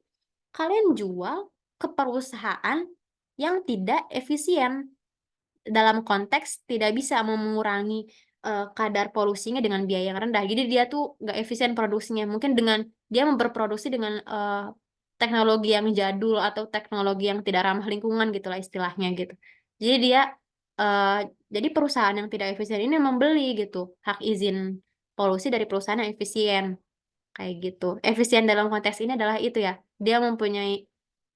kalian jual ke perusahaan yang tidak efisien dalam konteks tidak bisa mengurangi kadar polusinya dengan biaya yang rendah. Jadi dia tuh nggak efisien produksinya. Mungkin dengan dia berproduksi dengan teknologi yang jadul atau teknologi yang tidak ramah lingkungan gitulah istilahnya gitu. Jadi dia eh, jadi perusahaan yang tidak efisien ini membeli gitu hak izin polusi dari perusahaan yang efisien kayak gitu. Efisien dalam konteks ini adalah itu ya. Dia mempunyai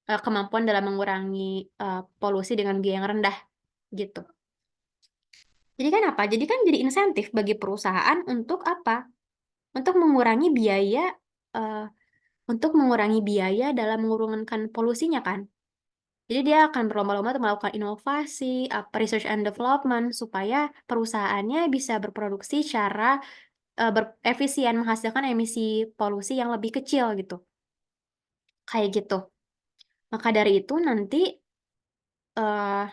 kemampuan dalam mengurangi polusi dengan biaya yang rendah gitu. Jadi kan apa? Jadi kan jadi insentif bagi perusahaan untuk apa? Untuk mengurangi biaya eh, untuk mengurangi biaya dalam mengurangkan polusinya kan. Jadi dia akan berlomba-lomba untuk melakukan inovasi, research and development supaya perusahaannya bisa berproduksi secara efisien menghasilkan emisi polusi yang lebih kecil gitu. Kayak gitu. Maka dari itu nanti eh,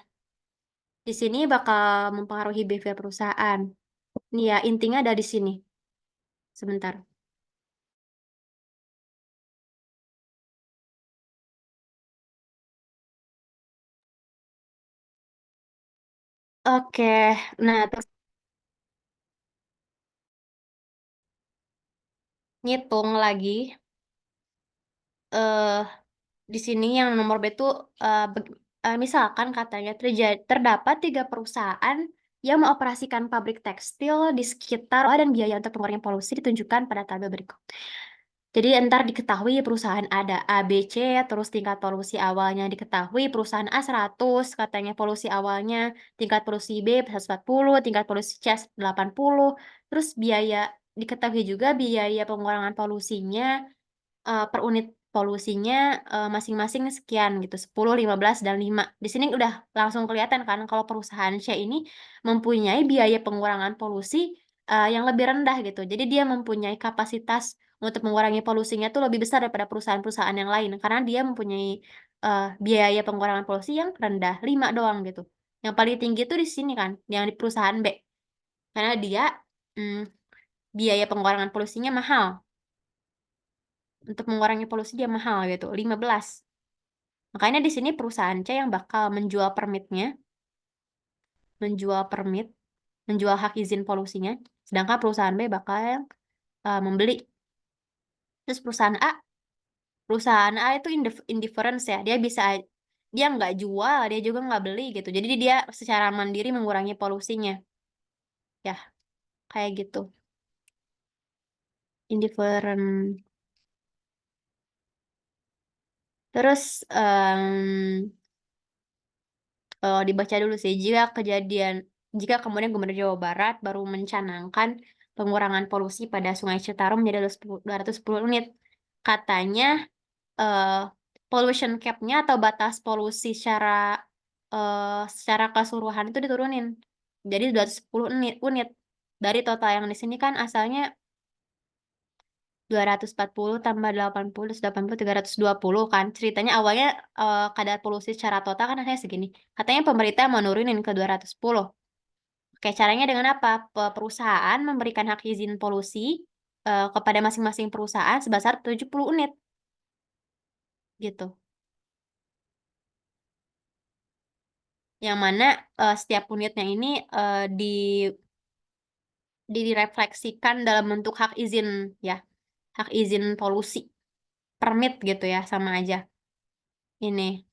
di sini bakal mempengaruhi behavior perusahaan. Nih ya, intinya ada di sini. Sebentar. Oke, nah terus ngitung lagi. eh di sini yang nomor B itu misalkan katanya terdapat 3 perusahaan yang mengoperasikan pabrik tekstil di sekitar dan biaya untuk pengurangan polusi ditunjukkan pada tabel berikut. Jadi ntar diketahui perusahaan ada A, B, C, terus tingkat polusi awalnya diketahui perusahaan A 100, katanya polusi awalnya, tingkat polusi B 140, tingkat polusi C 80, terus biaya diketahui juga biaya pengurangan polusinya per unit polusinya masing-masing sekian gitu, 10, 15, dan 5. Di sini udah langsung kelihatan kan kalau perusahaan C ini mempunyai biaya pengurangan polusi yang lebih rendah gitu. Jadi dia mempunyai kapasitas untuk mengurangi polusinya tuh lebih besar daripada perusahaan-perusahaan yang lain karena dia mempunyai biaya pengurangan polusi yang rendah, 5 doang gitu. Yang paling tinggi tuh di sini kan, yang di perusahaan B. Karena dia mm, biaya pengurangan polusinya mahal. Untuk mengurangi polusi dia mahal gitu, 15. Makanya di sini perusahaan C yang bakal menjual permit, menjual hak izin polusinya, sedangkan perusahaan B bakal yang membeli. Terus perusahaan A itu indifference ya, dia nggak jual, dia juga nggak beli gitu. Jadi dia secara mandiri mengurangi polusinya, ya kayak gitu. Indifferent. Terus dibaca dulu sih, jika kemudian Gubernur Jawa Barat baru mencanangkan pengurangan polusi pada Sungai Citarum menjadi 210 unit. katanya pollution cap-nya atau batas polusi secara keseluruhan itu diturunin. Jadi 210 unit. Dari total yang di sini kan asalnya 240 tambah 80, 80, 320 kan. Ceritanya awalnya kadar polusi secara total kan asalnya segini. Katanya pemerintah mau nurunin ke 210. Oke, caranya dengan apa? Perusahaan memberikan hak izin polusi kepada masing-masing perusahaan sebesar 70 unit. Gitu. Yang mana setiap unitnya ini direfleksikan dalam bentuk hak izin ya. Hak izin polusi. Permit gitu ya, sama aja. Ini.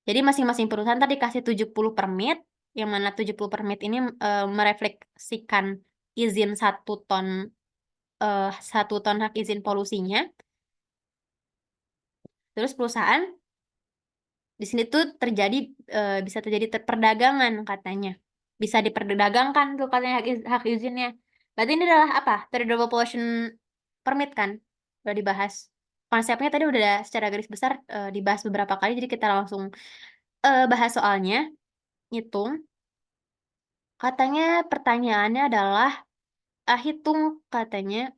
Jadi masing-masing perusahaan tadi kasih 70 permit, yang mana 70 permit ini merefleksikan izin 1 ton 1 ton hak izin polusinya. Terus perusahaan di sini tuh bisa terjadi perdagangan katanya. Bisa diperdagangkan tuh katanya hak izinnya. Berarti ini adalah apa? Tradable pollution permit kan? Udah dibahas. Konsepnya tadi udah secara garis besar dibahas beberapa kali, jadi kita langsung bahas soalnya. Hitung. Katanya pertanyaannya adalah hitung katanya.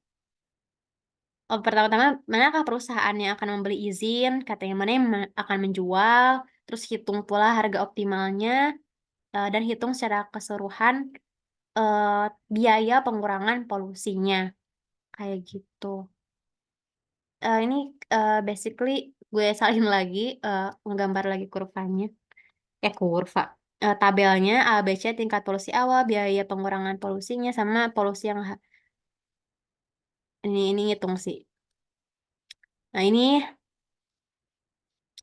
Pertama-tama, manakah perusahaan yang akan membeli izin? Katanya mana yang akan menjual? Terus hitung pula harga optimalnya dan hitung secara keseluruhan biaya pengurangan polusinya. Kayak gitu. Ini basically gue salin lagi, menggambar lagi kurvanya. Kurva. Tabelnya A, B, C, tingkat polusi awal, biaya pengurangan polusinya, sama polusi yang ini ngitung sih. Nah, ini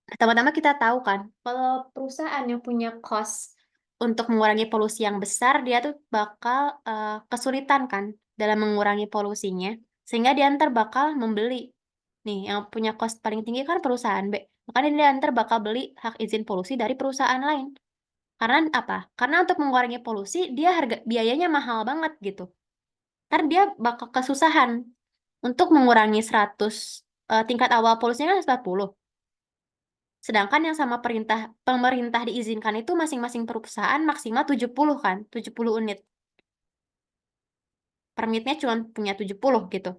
pertama-tama kita tahu kan, kalau perusahaan yang punya cost untuk mengurangi polusi yang besar, dia tuh bakal kesulitan kan dalam mengurangi polusinya, sehingga dia ntar bakal membeli. Nih, yang punya cost paling tinggi kan perusahaan B. Makanya dia ntar bakal beli hak izin polusi dari perusahaan lain. Karena apa? Karena untuk mengurangi polusi, dia biayanya mahal banget gitu. Ntar dia bakal kesusahan untuk mengurangi 100, tingkat awal polusinya kan 40. Sedangkan yang sama pemerintah diizinkan itu masing-masing perusahaan maksimal 70 kan, 70 unit. Permitnya cuma punya 70 gitu.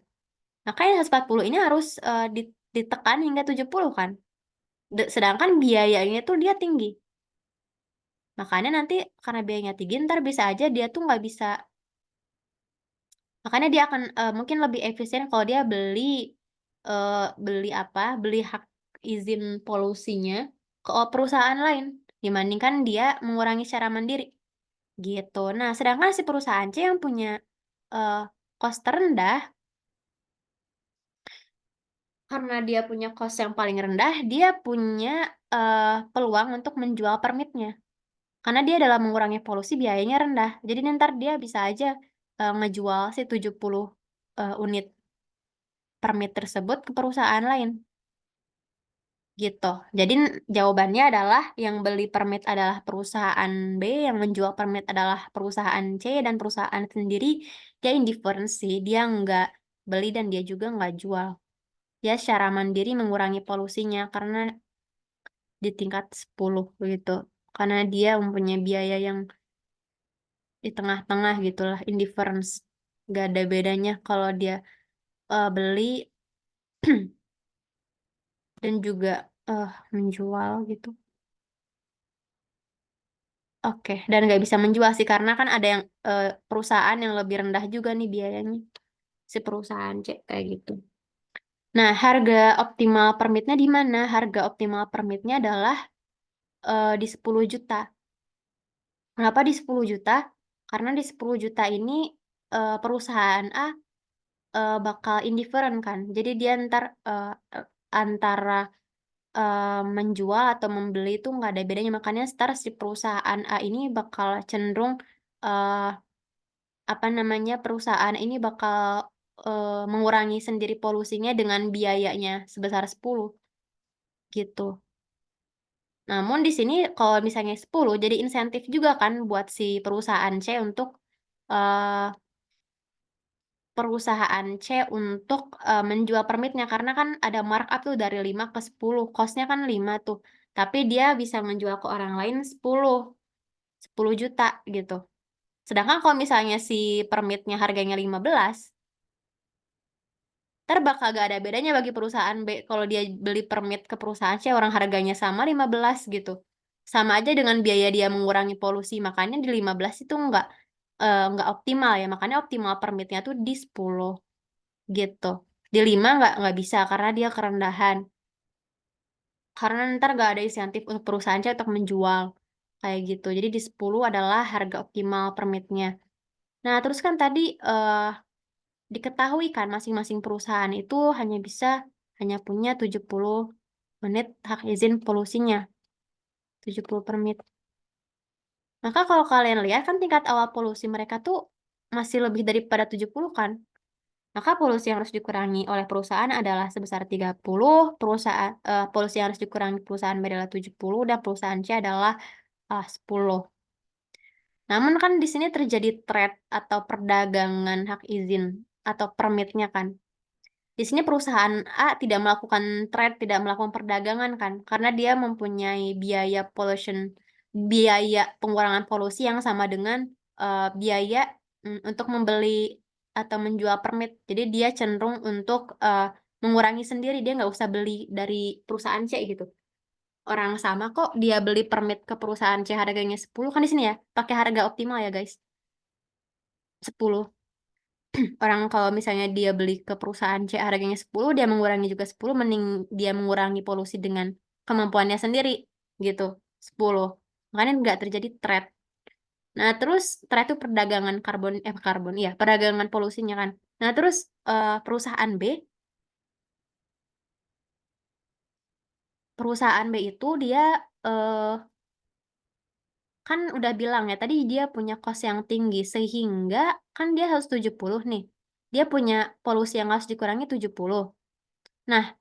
Makanya 140 ini harus ditekan hingga 70 kan. Sedangkan biayanya tuh dia tinggi. Makanya nanti karena biayanya tinggi, ntar bisa aja dia tuh nggak bisa. Makanya dia akan mungkin lebih efisien kalau dia eh, beli hak izin polusinya ke perusahaan lain dibandingkan dia mengurangi secara mandiri. Gitu. Nah, sedangkan si perusahaan C yang punya uh, cost terendah, karena dia punya cost yang paling rendah, dia punya peluang untuk menjual permitnya. Karena dia dalam mengurangi polusi biayanya rendah. Jadi ntar dia bisa aja ngejual si 70 unit permit tersebut ke perusahaan lain. Gitu. Jadi jawabannya adalah yang beli permit adalah perusahaan B, yang menjual permit adalah perusahaan C, dan perusahaan sendiri dia indifferent sih, dia nggak beli dan dia juga nggak jual. Dia secara mandiri mengurangi polusinya karena di tingkat 10 gitu. Karena dia mempunyai biaya yang di tengah-tengah gitulah, indifference. Nggak ada bedanya kalau dia beli dan juga menjual gitu. Oke, dan nggak bisa menjual sih karena kan ada yang perusahaan yang lebih rendah juga nih biayanya, si perusahaan C kayak gitu. Nah, harga optimal permitnya di mana? Harga optimal permitnya adalah di 10 juta. Kenapa di 10 juta? Karena di 10 juta ini perusahaan A bakal indifferent kan. Jadi dia ntar antara menjual atau membeli itu nggak ada bedanya. Makanya ntar si perusahaan A ini bakal cenderung eh, apa namanya, perusahaan ini bakal mengurangi sendiri polusinya dengan biayanya sebesar 10 gitu. Namun di sini kalau misalnya 10 jadi insentif juga kan buat si perusahaan C untuk eh, perusahaan C untuk, menjual permitnya karena kan ada markup tuh dari 5 ke 10, cost-nya kan 5 tuh, tapi dia bisa menjual ke orang lain 10 juta gitu. Sedangkan kalau misalnya si permitnya harganya 15, entar bakal gak ada bedanya bagi perusahaan B kalau dia beli permit ke perusahaan C orang harganya sama 15 gitu. Sama aja dengan biaya dia mengurangi polusi, makanya di 15 itu nggak optimal ya, makanya optimal permitnya tuh di 10 gitu. Di 5 nggak bisa karena dia kerendahan. Karena ntar nggak ada insentif untuk perusahaan C untuk menjual, kayak gitu. Jadi di 10 adalah harga optimal permitnya. Nah terus kan tadi, diketahui kan masing-masing perusahaan itu hanya punya 70 menit hak izin polusinya, 70 permit. Maka kalau kalian lihat kan tingkat awal polusi mereka tuh masih lebih daripada 70 kan. Maka polusi yang harus dikurangi oleh perusahaan adalah sebesar 30, polusi yang harus dikurangi perusahaan B adalah 70 dan perusahaan C adalah, 10. Namun kan di sini terjadi trade atau perdagangan hak izin atau permitnya kan. Di sini perusahaan A tidak melakukan trade, tidak melakukan perdagangan kan, karena dia mempunyai biaya pengurangan polusi yang sama dengan, biaya, untuk membeli atau menjual permit. Jadi dia cenderung untuk, mengurangi sendiri, dia nggak usah beli dari perusahaan C gitu. Orang sama kok dia beli permit ke perusahaan C harganya 10 kan di sini ya, pakai harga optimal ya guys, 10. Orang kalau misalnya dia beli ke perusahaan C harganya 10, dia mengurangi juga 10, mending dia mengurangi polusi dengan kemampuannya sendiri, gitu, 10. Makanya nggak terjadi trade. Nah, terus trade itu perdagangan polusinya kan. Nah, terus, perusahaan B itu dia, eee, kan udah bilang ya, tadi dia punya cost yang tinggi, sehingga kan dia harus 70 nih. Dia punya polusi yang harus dikurangi 70. Nah,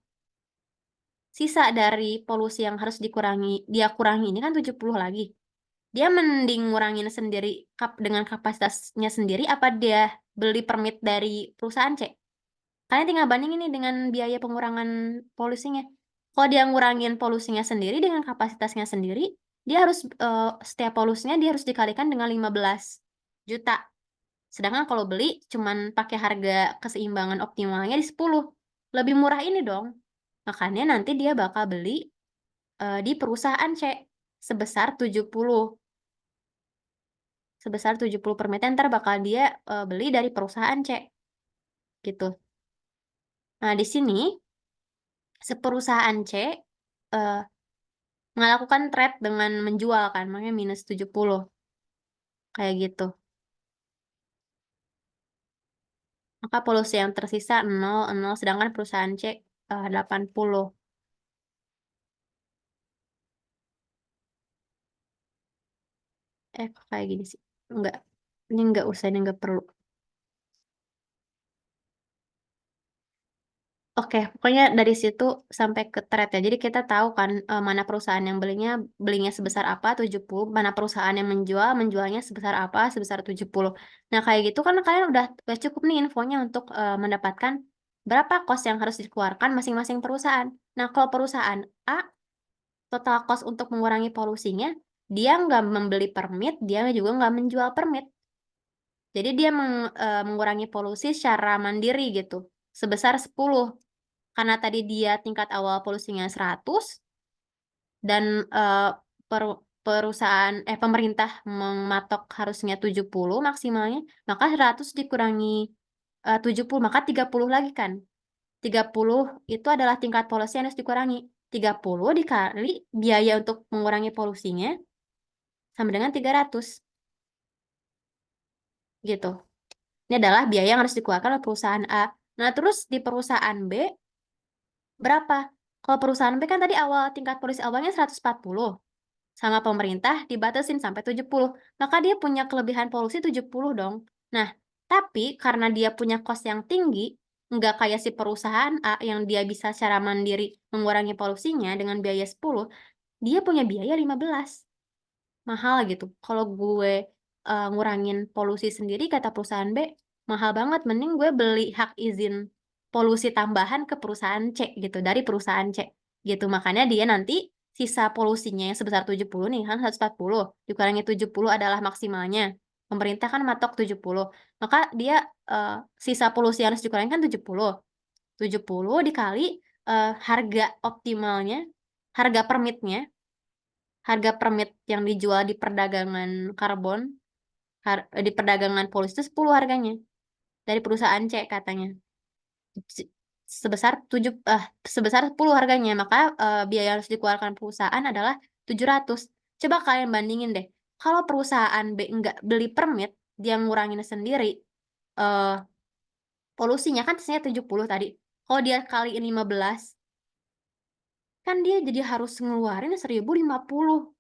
sisa dari polusi yang harus dia kurangi ini kan 70 lagi. Dia mending ngurangin sendiri dengan kapasitasnya sendiri apa dia beli permit dari perusahaan C? Kalian tinggal bandingin nih dengan biaya pengurangan polusinya. Kalau dia ngurangin polusinya sendiri dengan kapasitasnya sendiri, dia harus, setiap polusinya dia harus dikalikan dengan 15 juta. Sedangkan kalau beli cuman pakai harga keseimbangan optimalnya di 10, lebih murah ini dong. Makanya nanti dia bakal beli, di perusahaan C sebesar 70 per meter, entar bakal dia, beli dari perusahaan C, gitu. Nah, di sini seperusahaan C, eee, melakukan trade dengan menjual kan, makanya minus 70, kayak gitu. Maka polusi yang tersisa 0, 0, sedangkan perusahaan C, 80. Kok kayak gini sih? Enggak, ini enggak usah, ini enggak perlu. Oke, pokoknya dari situ sampai ke trade ya. Jadi kita tahu kan, mana perusahaan yang belinya sebesar apa, 70, mana perusahaan yang menjualnya sebesar apa, sebesar 70. Nah, kayak gitu kan kalian udah cukup nih infonya untuk, mendapatkan berapa cost yang harus dikeluarkan masing-masing perusahaan. Nah, kalau perusahaan A, total cost untuk mengurangi polusinya, dia nggak membeli permit, dia juga nggak menjual permit. Jadi dia mengurangi polusi secara mandiri gitu, sebesar 10. Karena tadi dia tingkat awal polusinya 100 dan, pemerintah mematok harusnya 70 maksimalnya, maka 100 dikurangi, 70, maka 30 lagi kan. 30 itu adalah tingkat polusi yang harus dikurangi. 30 dikali biaya untuk mengurangi polusinya sama dengan 300, gitu. Ini adalah biaya yang harus dikeluarkan oleh perusahaan A. Nah, terus di perusahaan B berapa? Kalau perusahaan B kan tadi tingkat polusi awalnya 140, sama pemerintah dibatasin sampai 70, maka dia punya kelebihan polusi 70 dong. Nah, tapi karena dia punya cost yang tinggi, nggak kayak si perusahaan A yang dia bisa secara mandiri mengurangi polusinya dengan biaya 10, dia punya biaya 15. Mahal gitu. Kalau gue, ngurangin polusi sendiri kata perusahaan B, mahal banget. Mending gue beli hak izin polusi tambahan ke perusahaan C gitu, dari perusahaan C gitu. Makanya dia nanti sisa polusinya yang sebesar 70 nih, kan 140, dikurangi 70 adalah maksimalnya. Pemerintah kan matok 70. Maka dia eh, sisa polusi yang harus dikurangi kan 70. 70 dikali harga optimalnya, harga permitnya, harga permit yang dijual di perdagangan karbon, di perdagangan polusi itu 10 harganya dari perusahaan C katanya. Se- Sebesar 10 harganya, maka biaya yang harus dikeluarkan perusahaan adalah 700. Coba kalian bandingin deh. Kalau perusahaan B nggak beli permit, dia ngurangin sendiri eh polusinya kan tesnya 70 tadi. Kalau dia kaliin 15, kan dia jadi harus ngeluarin 1050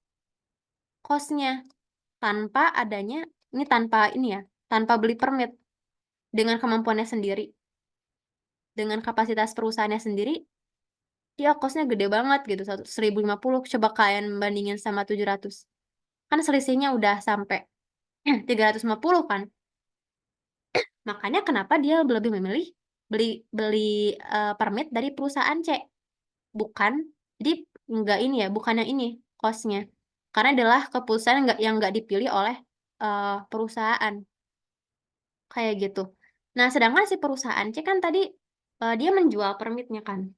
kosnya tanpa adanya, ini tanpa ini ya, tanpa beli permit, dengan kemampuannya sendiri, dengan kapasitas perusahaannya sendiri, dia kosnya gede banget gitu, 1050. Coba kalian bandingin sama 700. Kan selisihnya udah sampai 350 kan. Makanya kenapa dia lebih memilih beli beli permit dari perusahaan C. Bukan, jadi nggak ini ya, bukan yang ini kosnya. Karena adalah keputusan yang nggak dipilih oleh perusahaan. Kayak gitu. Nah, sedangkan si perusahaan C kan tadi dia menjual permitnya kan.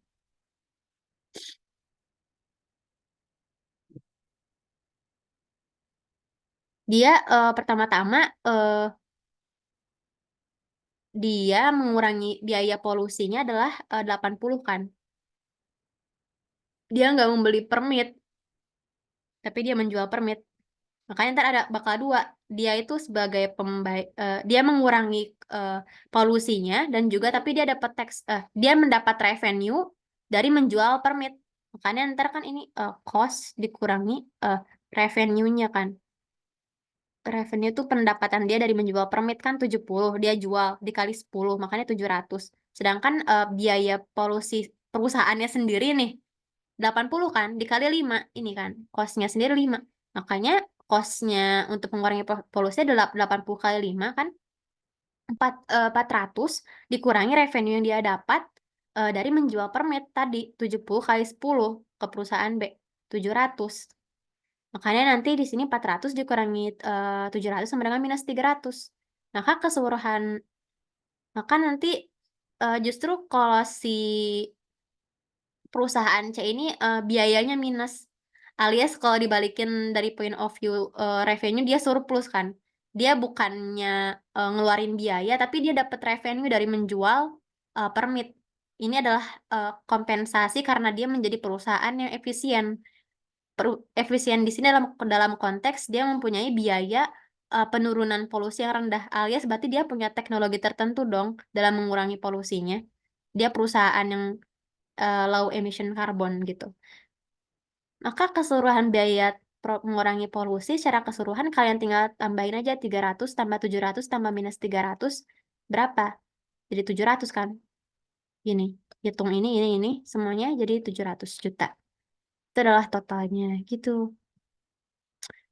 Dia pertama-tama dia mengurangi biaya polusinya adalah 80 kan. Dia nggak membeli permit, tapi dia menjual permit. Makanya ntar ada bakal dua. Dia itu sebagai dia mengurangi eh, polusinya dan juga tapi dia dapat dia mendapat revenue dari menjual permit. Makanya ntar kan ini cost dikurangi eh, revenue-nya kan. Revenue tuh pendapatan dia dari menjual permit kan 70, dia jual dikali 10, makanya 700. Sedangkan biaya polusi perusahaannya sendiri nih 80 kan dikali 5 ini kan cost-nya sendiri 5. Makanya cost-nya untuk mengurangi polusi adalah 80 kali 5 kan 400 dikurangi revenue yang dia dapat dari menjual permit tadi 70 kali 10 ke perusahaan B 700. Makanya nanti di sini 400 dikurangi 700 sama dengan minus 300. Maka keseluruhan, maka nanti justru kalau si perusahaan C ini biayanya minus. Alias kalau dibalikin dari point of view revenue dia surplus kan. Dia bukannya ngeluarin biaya tapi dia dapat revenue dari menjual permit. Ini adalah kompensasi karena dia menjadi perusahaan yang efisien. Efisien di sini dalam konteks dia mempunyai biaya penurunan polusi yang rendah. Alias berarti dia punya teknologi tertentu dong dalam mengurangi polusinya. Dia perusahaan yang low emission carbon gitu. Maka keseluruhan biaya mengurangi polusi secara keseluruhan kalian tinggal tambahin aja 300 tambah 700 tambah minus 300 berapa? Jadi 700 kan? Gini, hitung ini semuanya jadi 700 juta. Itu adalah totalnya gitu.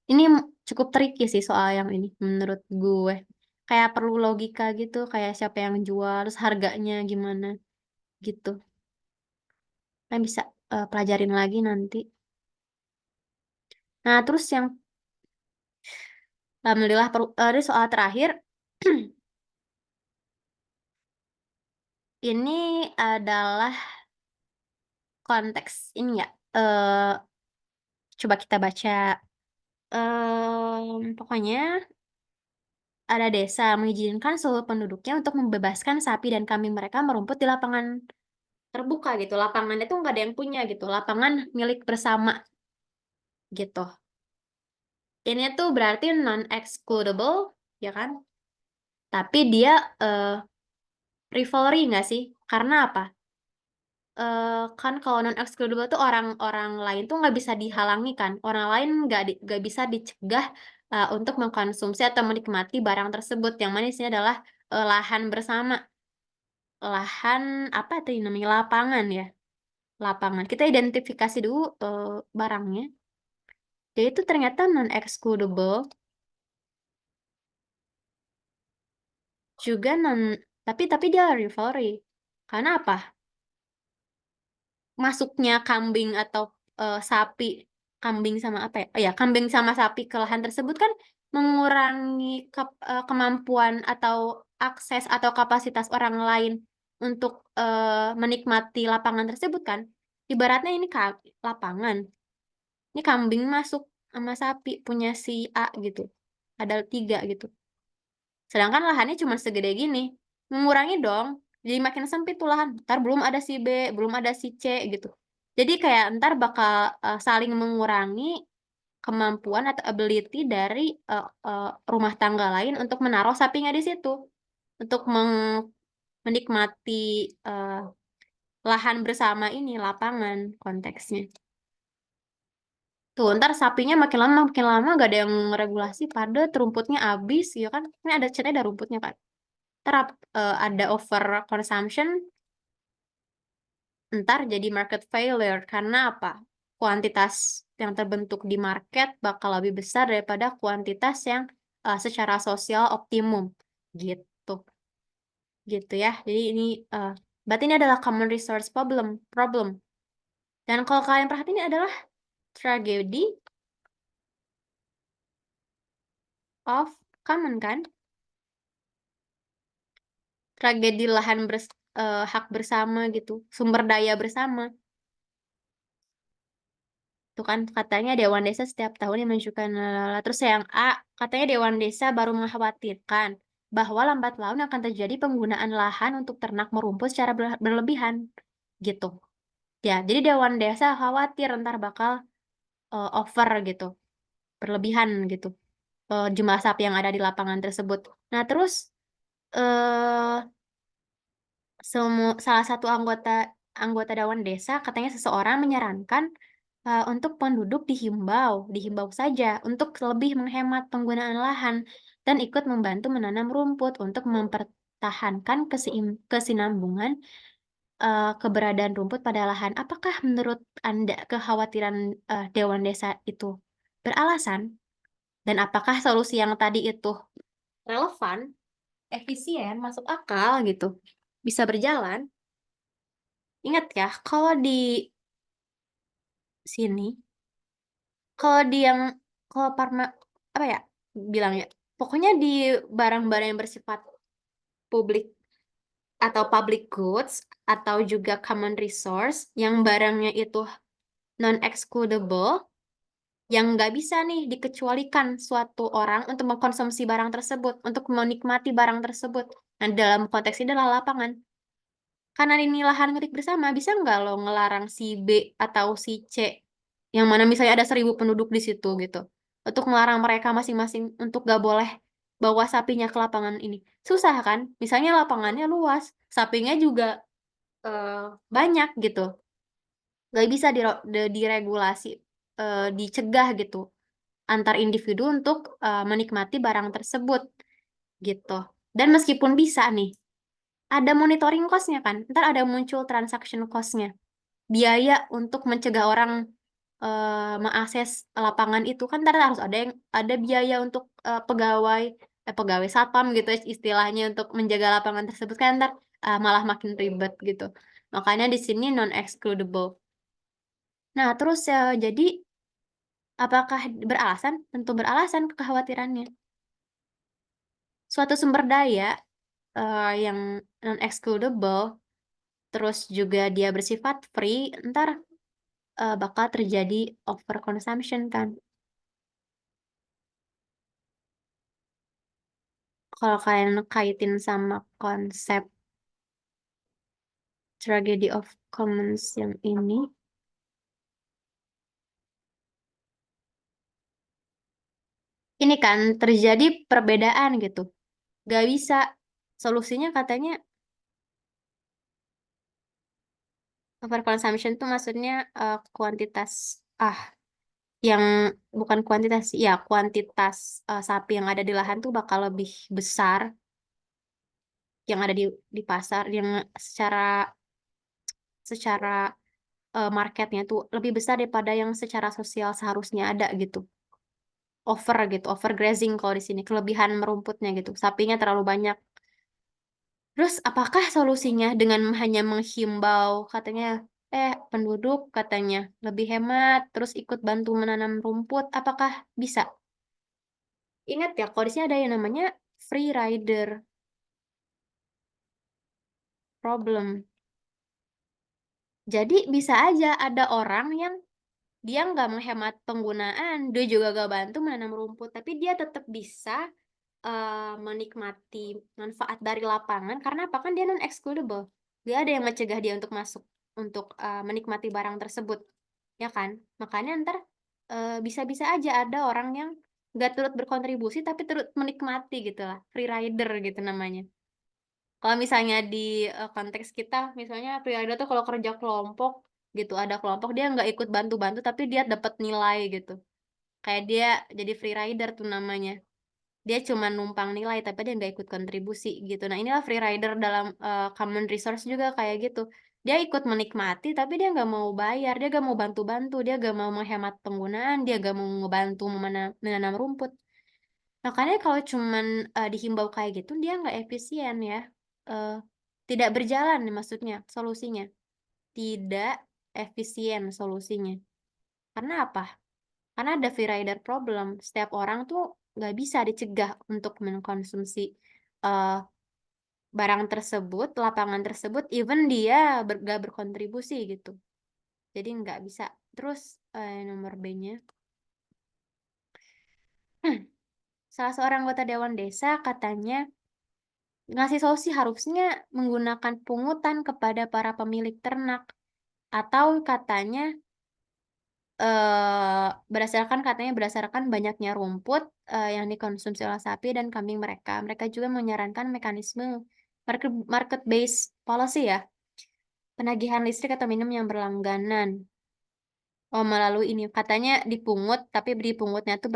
Ini cukup tricky sih soal yang ini menurut gue. Kayak perlu logika gitu, kayak siapa yang jual, terus harganya gimana gitu. Kalian bisa pelajarin lagi nanti. Nah, terus yang alhamdulillah ada soal terakhir. Ini adalah konteks ini ya. Coba kita baca. Pokoknya ada desa mengizinkan seluruh penduduknya untuk membebaskan sapi dan kambing mereka merumput di lapangan terbuka gitu. Lapangan itu nggak ada yang punya gitu. Lapangan milik bersama gitu. Ini tuh berarti non-excludable, ya kan? Tapi dia eh, rivalry nggak sih? Karena apa? Kan kalau non excludable tuh orang-orang lain tuh nggak bisa dihalangi kan, orang lain nggak bisa dicegah untuk mengkonsumsi atau menikmati barang tersebut, yang mana di sini adalah lahan bersama, lahan apa tadi namanya, lapangan ya, lapangan. Kita identifikasi dulu barangnya, dia itu ternyata non excludable. juga tapi dia rivalry. Karena apa? Masuknya kambing atau sapi, kambing sama apa ya? Oh ya, kambing sama sapi ke lahan tersebut kan mengurangi kemampuan atau akses atau kapasitas orang lain untuk menikmati lapangan tersebut kan. Ibaratnya ini lapangan. Ini kambing masuk sama sapi punya si A gitu. Ada 3 gitu. Sedangkan lahannya cuma segede gini. Mengurangi dong. Jadi makin sempit tuh lahan. Ntar belum ada si B, belum ada si C gitu. Jadi kayak ntar bakal saling mengurangi kemampuan atau ability dari rumah tangga lain untuk menaruh sapinya di situ. Untuk menikmati eh, lahan bersama ini, lapangan konteksnya. Tuh, ntar sapinya makin lama gak ada yang regulasi, padat, rumputnya habis, ya kan? Ini ada catnya ada rumputnya kan. Ntar ada over consumption, ntar jadi market failure. Karena apa? Kuantitas yang terbentuk di market bakal lebih besar daripada kuantitas yang secara sosial optimum. Gitu. Gitu ya. Jadi ini, berarti ini adalah common resource problem. Dan kalau kalian perhatiin ini adalah tragedy of common kan? Tragedi lahan hak bersama gitu, sumber daya bersama. Itu kan katanya Dewan Desa setiap tahun menunjukkan lalala. Terus yang A, katanya Dewan Desa baru mengkhawatirkan bahwa lambat laun akan terjadi penggunaan lahan untuk ternak merumput secara berlebihan. Gitu. Ya, jadi Dewan Desa khawatir ntar bakal over gitu, berlebihan gitu. Jumlah sapi yang ada di lapangan tersebut. Nah, terus eh salah satu anggota anggota Dewan Desa katanya seseorang menyarankan untuk penduduk dihimbau saja untuk lebih menghemat penggunaan lahan dan ikut membantu menanam rumput untuk mempertahankan kesinambungan keberadaan rumput pada lahan. Apakah menurut Anda kekhawatiran Dewan Desa itu beralasan? Dan apakah solusi yang tadi itu relevan, efisien, masuk akal gitu, bisa berjalan? Ingat ya, kalau di sini, kalau di yang, kalau apa ya, bilangnya, pokoknya di barang-barang yang bersifat publik atau public goods, atau juga common resource, yang barangnya itu non-excludable, yang nggak bisa nih dikecualikan suatu orang untuk mengkonsumsi barang tersebut, untuk menikmati barang tersebut. Nah, dalam konteks ini adalah lapangan. Karena ini lahan milik bersama, bisa nggak lo ngelarang si B atau si C, yang mana misalnya ada 1.000 penduduk di situ gitu, untuk melarang mereka masing-masing untuk gak boleh bawa sapinya ke lapangan ini? Susah kan? Misalnya lapangannya luas, sapinya juga eh, banyak gitu. Gak bisa diregulasi, dicegah gitu, antar individu untuk menikmati barang tersebut gitu. Dan meskipun bisa nih, ada monitoring cost-nya kan, ntar ada muncul transaction cost-nya, biaya untuk mencegah orang mengakses lapangan itu kan, ntar harus ada biaya untuk pegawai satpam gitu istilahnya untuk menjaga lapangan tersebut kan, ntar malah makin ribet gitu. Makanya di sini non excludable. Nah, terus jadi apakah beralasan? Tentu beralasan kekhawatirannya. Suatu sumber daya yang non excludable, terus juga dia bersifat free, ntar bakal terjadi overconsumption kan. Kalau kalian kaitin sama konsep tragedy of commons yang ini kan terjadi perbedaan gitu. Gak bisa. Solusinya katanya overconsumption tuh maksudnya kuantitas, ah yang bukan kuantitas, ya kuantitas sapi yang ada di lahan tuh bakal lebih besar yang ada di pasar, yang secara secara marketnya tuh lebih besar daripada yang secara sosial seharusnya ada gitu. Over gitu, overgrazing kalau di sini, kelebihan merumputnya gitu. Sapinya terlalu banyak. Terus apakah solusinya dengan hanya menghimbau katanya, penduduk katanya lebih hemat, terus ikut bantu menanam rumput, apakah bisa? Ingat ya, kalau di sini ada yang namanya free rider problem. Jadi bisa aja ada orang yang dia nggak menghemat penggunaan, dia juga nggak bantu menanam rumput, tapi dia tetap bisa menikmati manfaat dari lapangan karena apa? Kan dia non-excludable. Nggak ada yang mencegah dia untuk masuk, untuk menikmati barang tersebut, ya kan? Makanya ntar bisa-bisa aja ada orang yang nggak turut berkontribusi tapi turut menikmati gitu lah, free rider gitu namanya. Kalau misalnya di konteks kita, misalnya free rider tuh kalau kerja kelompok gitu, ada kelompok dia nggak ikut bantu-bantu tapi dia dapat nilai gitu. Kayak dia jadi free rider tuh namanya. Dia cuma numpang nilai tapi dia nggak ikut kontribusi gitu. Nah inilah free rider dalam common resource juga kayak gitu. Dia ikut menikmati tapi dia nggak mau bayar, dia nggak mau bantu-bantu, dia nggak mau menghemat penggunaan, dia nggak mau ngebantu menanam rumput. Makanya kalau cuman dihimbau kayak gitu dia nggak efisien ya. Eh, Tidak berjalan nih maksudnya solusinya. Tidak efisien solusinya. Karena apa? Karena ada free rider problem. Setiap orang tuh nggak bisa dicegah untuk mengkonsumsi eh, barang tersebut, lapangan tersebut, even dia nggak berkontribusi gitu. Jadi nggak bisa. Terus nomor B-nya, salah seorang anggota Dewan Desa katanya ngasih solusi harusnya menggunakan pungutan kepada para pemilik ternak. Atau katanya berdasarkan banyaknya rumput yang dikonsumsi oleh sapi dan kambing mereka. Mereka juga menyarankan mekanisme market based policy ya, penagihan listrik atau minum yang berlangganan. Oh, melalui ini katanya dipungut, tapi dipungutnya tuh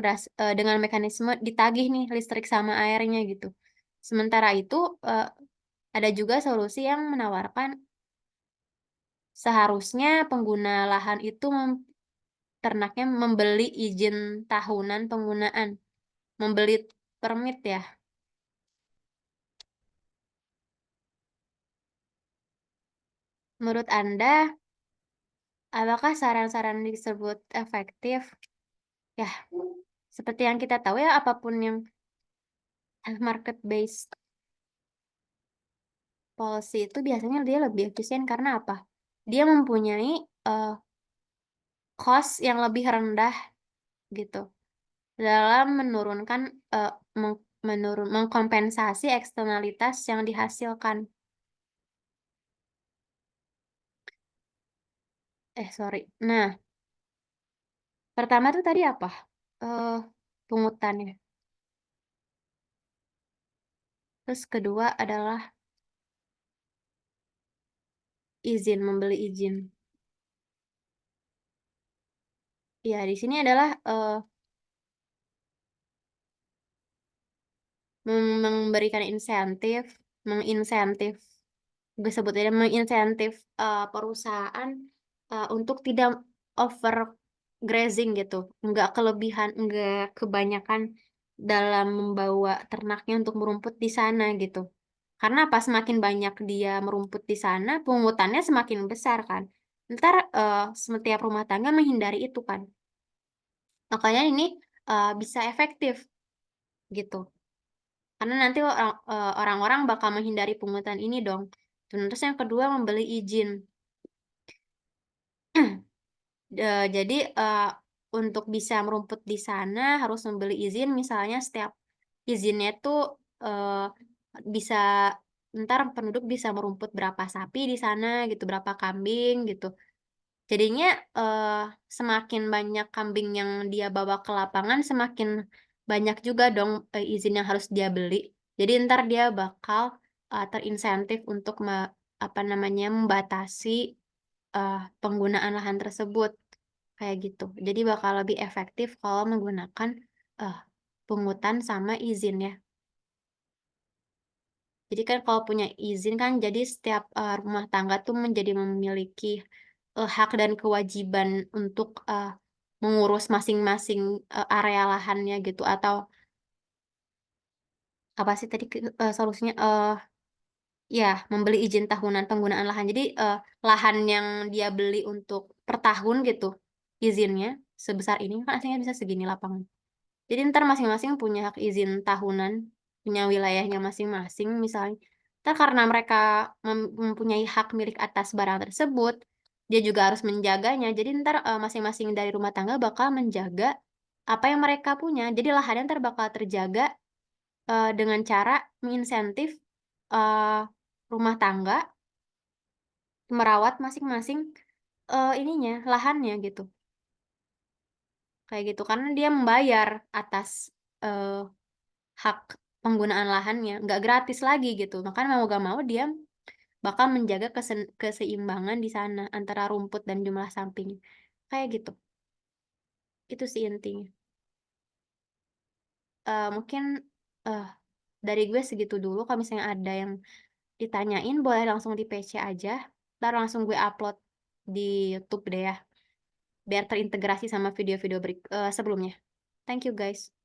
dengan mekanisme ditagih nih listrik sama airnya gitu. Sementara itu eh, ada juga solusi yang menawarkan seharusnya pengguna lahan itu ternaknya membeli izin tahunan penggunaan, membeli permit ya. Menurut Anda, apakah saran-saran disebut efektif? Ya, seperti yang kita tahu ya, apapun yang market based policy itu biasanya dia lebih efisien karena apa? Dia mempunyai eh, cost yang lebih rendah gitu dalam menurunkan eh, mengkompensasi eksternalitas yang dihasilkan. Sorry. Nah, pertama tuh tadi apa? Eh, Pungutan ya. Terus kedua adalah izin, membeli izin. Ya, di sini adalah memberikan insentif, menginsentif, gue sebutnya menginsentif perusahaan untuk tidak over grazing gitu, nggak kelebihan, nggak kebanyakan dalam membawa ternaknya untuk merumput di sana gitu. Karena pas semakin banyak dia merumput di sana, pungutannya semakin besar kan. Ntar setiap rumah tangga menghindari itu kan. Makanya ini bisa efektif gitu. Karena nanti orang-orang bakal menghindari pungutan ini dong. Terus yang kedua membeli izin. Jadi untuk bisa merumput di sana harus membeli izin. Misalnya setiap izinnya tuh eh, bisa ntar penduduk bisa merumput berapa sapi di sana gitu, berapa kambing gitu. Jadinya eh, semakin banyak kambing yang dia bawa ke lapangan, semakin banyak juga dong izin yang harus dia beli. Jadi ntar dia bakal terinsentif untuk apa namanya membatasi penggunaan lahan tersebut kayak gitu. Jadi bakal lebih efektif kalau menggunakan eh, pungutan sama izin ya. Jadi kan kalau punya izin kan jadi setiap rumah tangga tuh menjadi memiliki hak dan kewajiban untuk mengurus masing-masing area lahannya gitu atau apa sih tadi solusinya Ya, membeli izin tahunan penggunaan lahan. Jadi, lahan yang dia beli untuk per tahun gitu, izinnya sebesar ini, kan aslinya bisa segini lapangan. Jadi entar masing-masing punya hak izin tahunan, punya wilayahnya masing-masing misalnya. Entar karena mereka mempunyai hak milik atas barang tersebut, dia juga harus menjaganya. Jadi entar, masing-masing dari rumah tangga bakal menjaga apa yang mereka punya. Jadi lahannya entar bakal terjaga, dengan cara menginsentif, eee, rumah tangga merawat masing-masing, ininya, lahannya gitu, kayak gitu. Karena dia membayar atas, eee, hak penggunaan lahannya, nggak gratis lagi gitu. Makanya mau nggak mau dia bakal menjaga keseimbangan di sana antara rumput dan jumlah samping, kayak gitu. Itu sih intinya. Mungkin, eee, dari gue segitu dulu, kalau misalnya ada yang ditanyain boleh langsung di PC aja, entar langsung gue upload di YouTube deh ya, biar terintegrasi sama video-video sebelumnya. Thank you guys.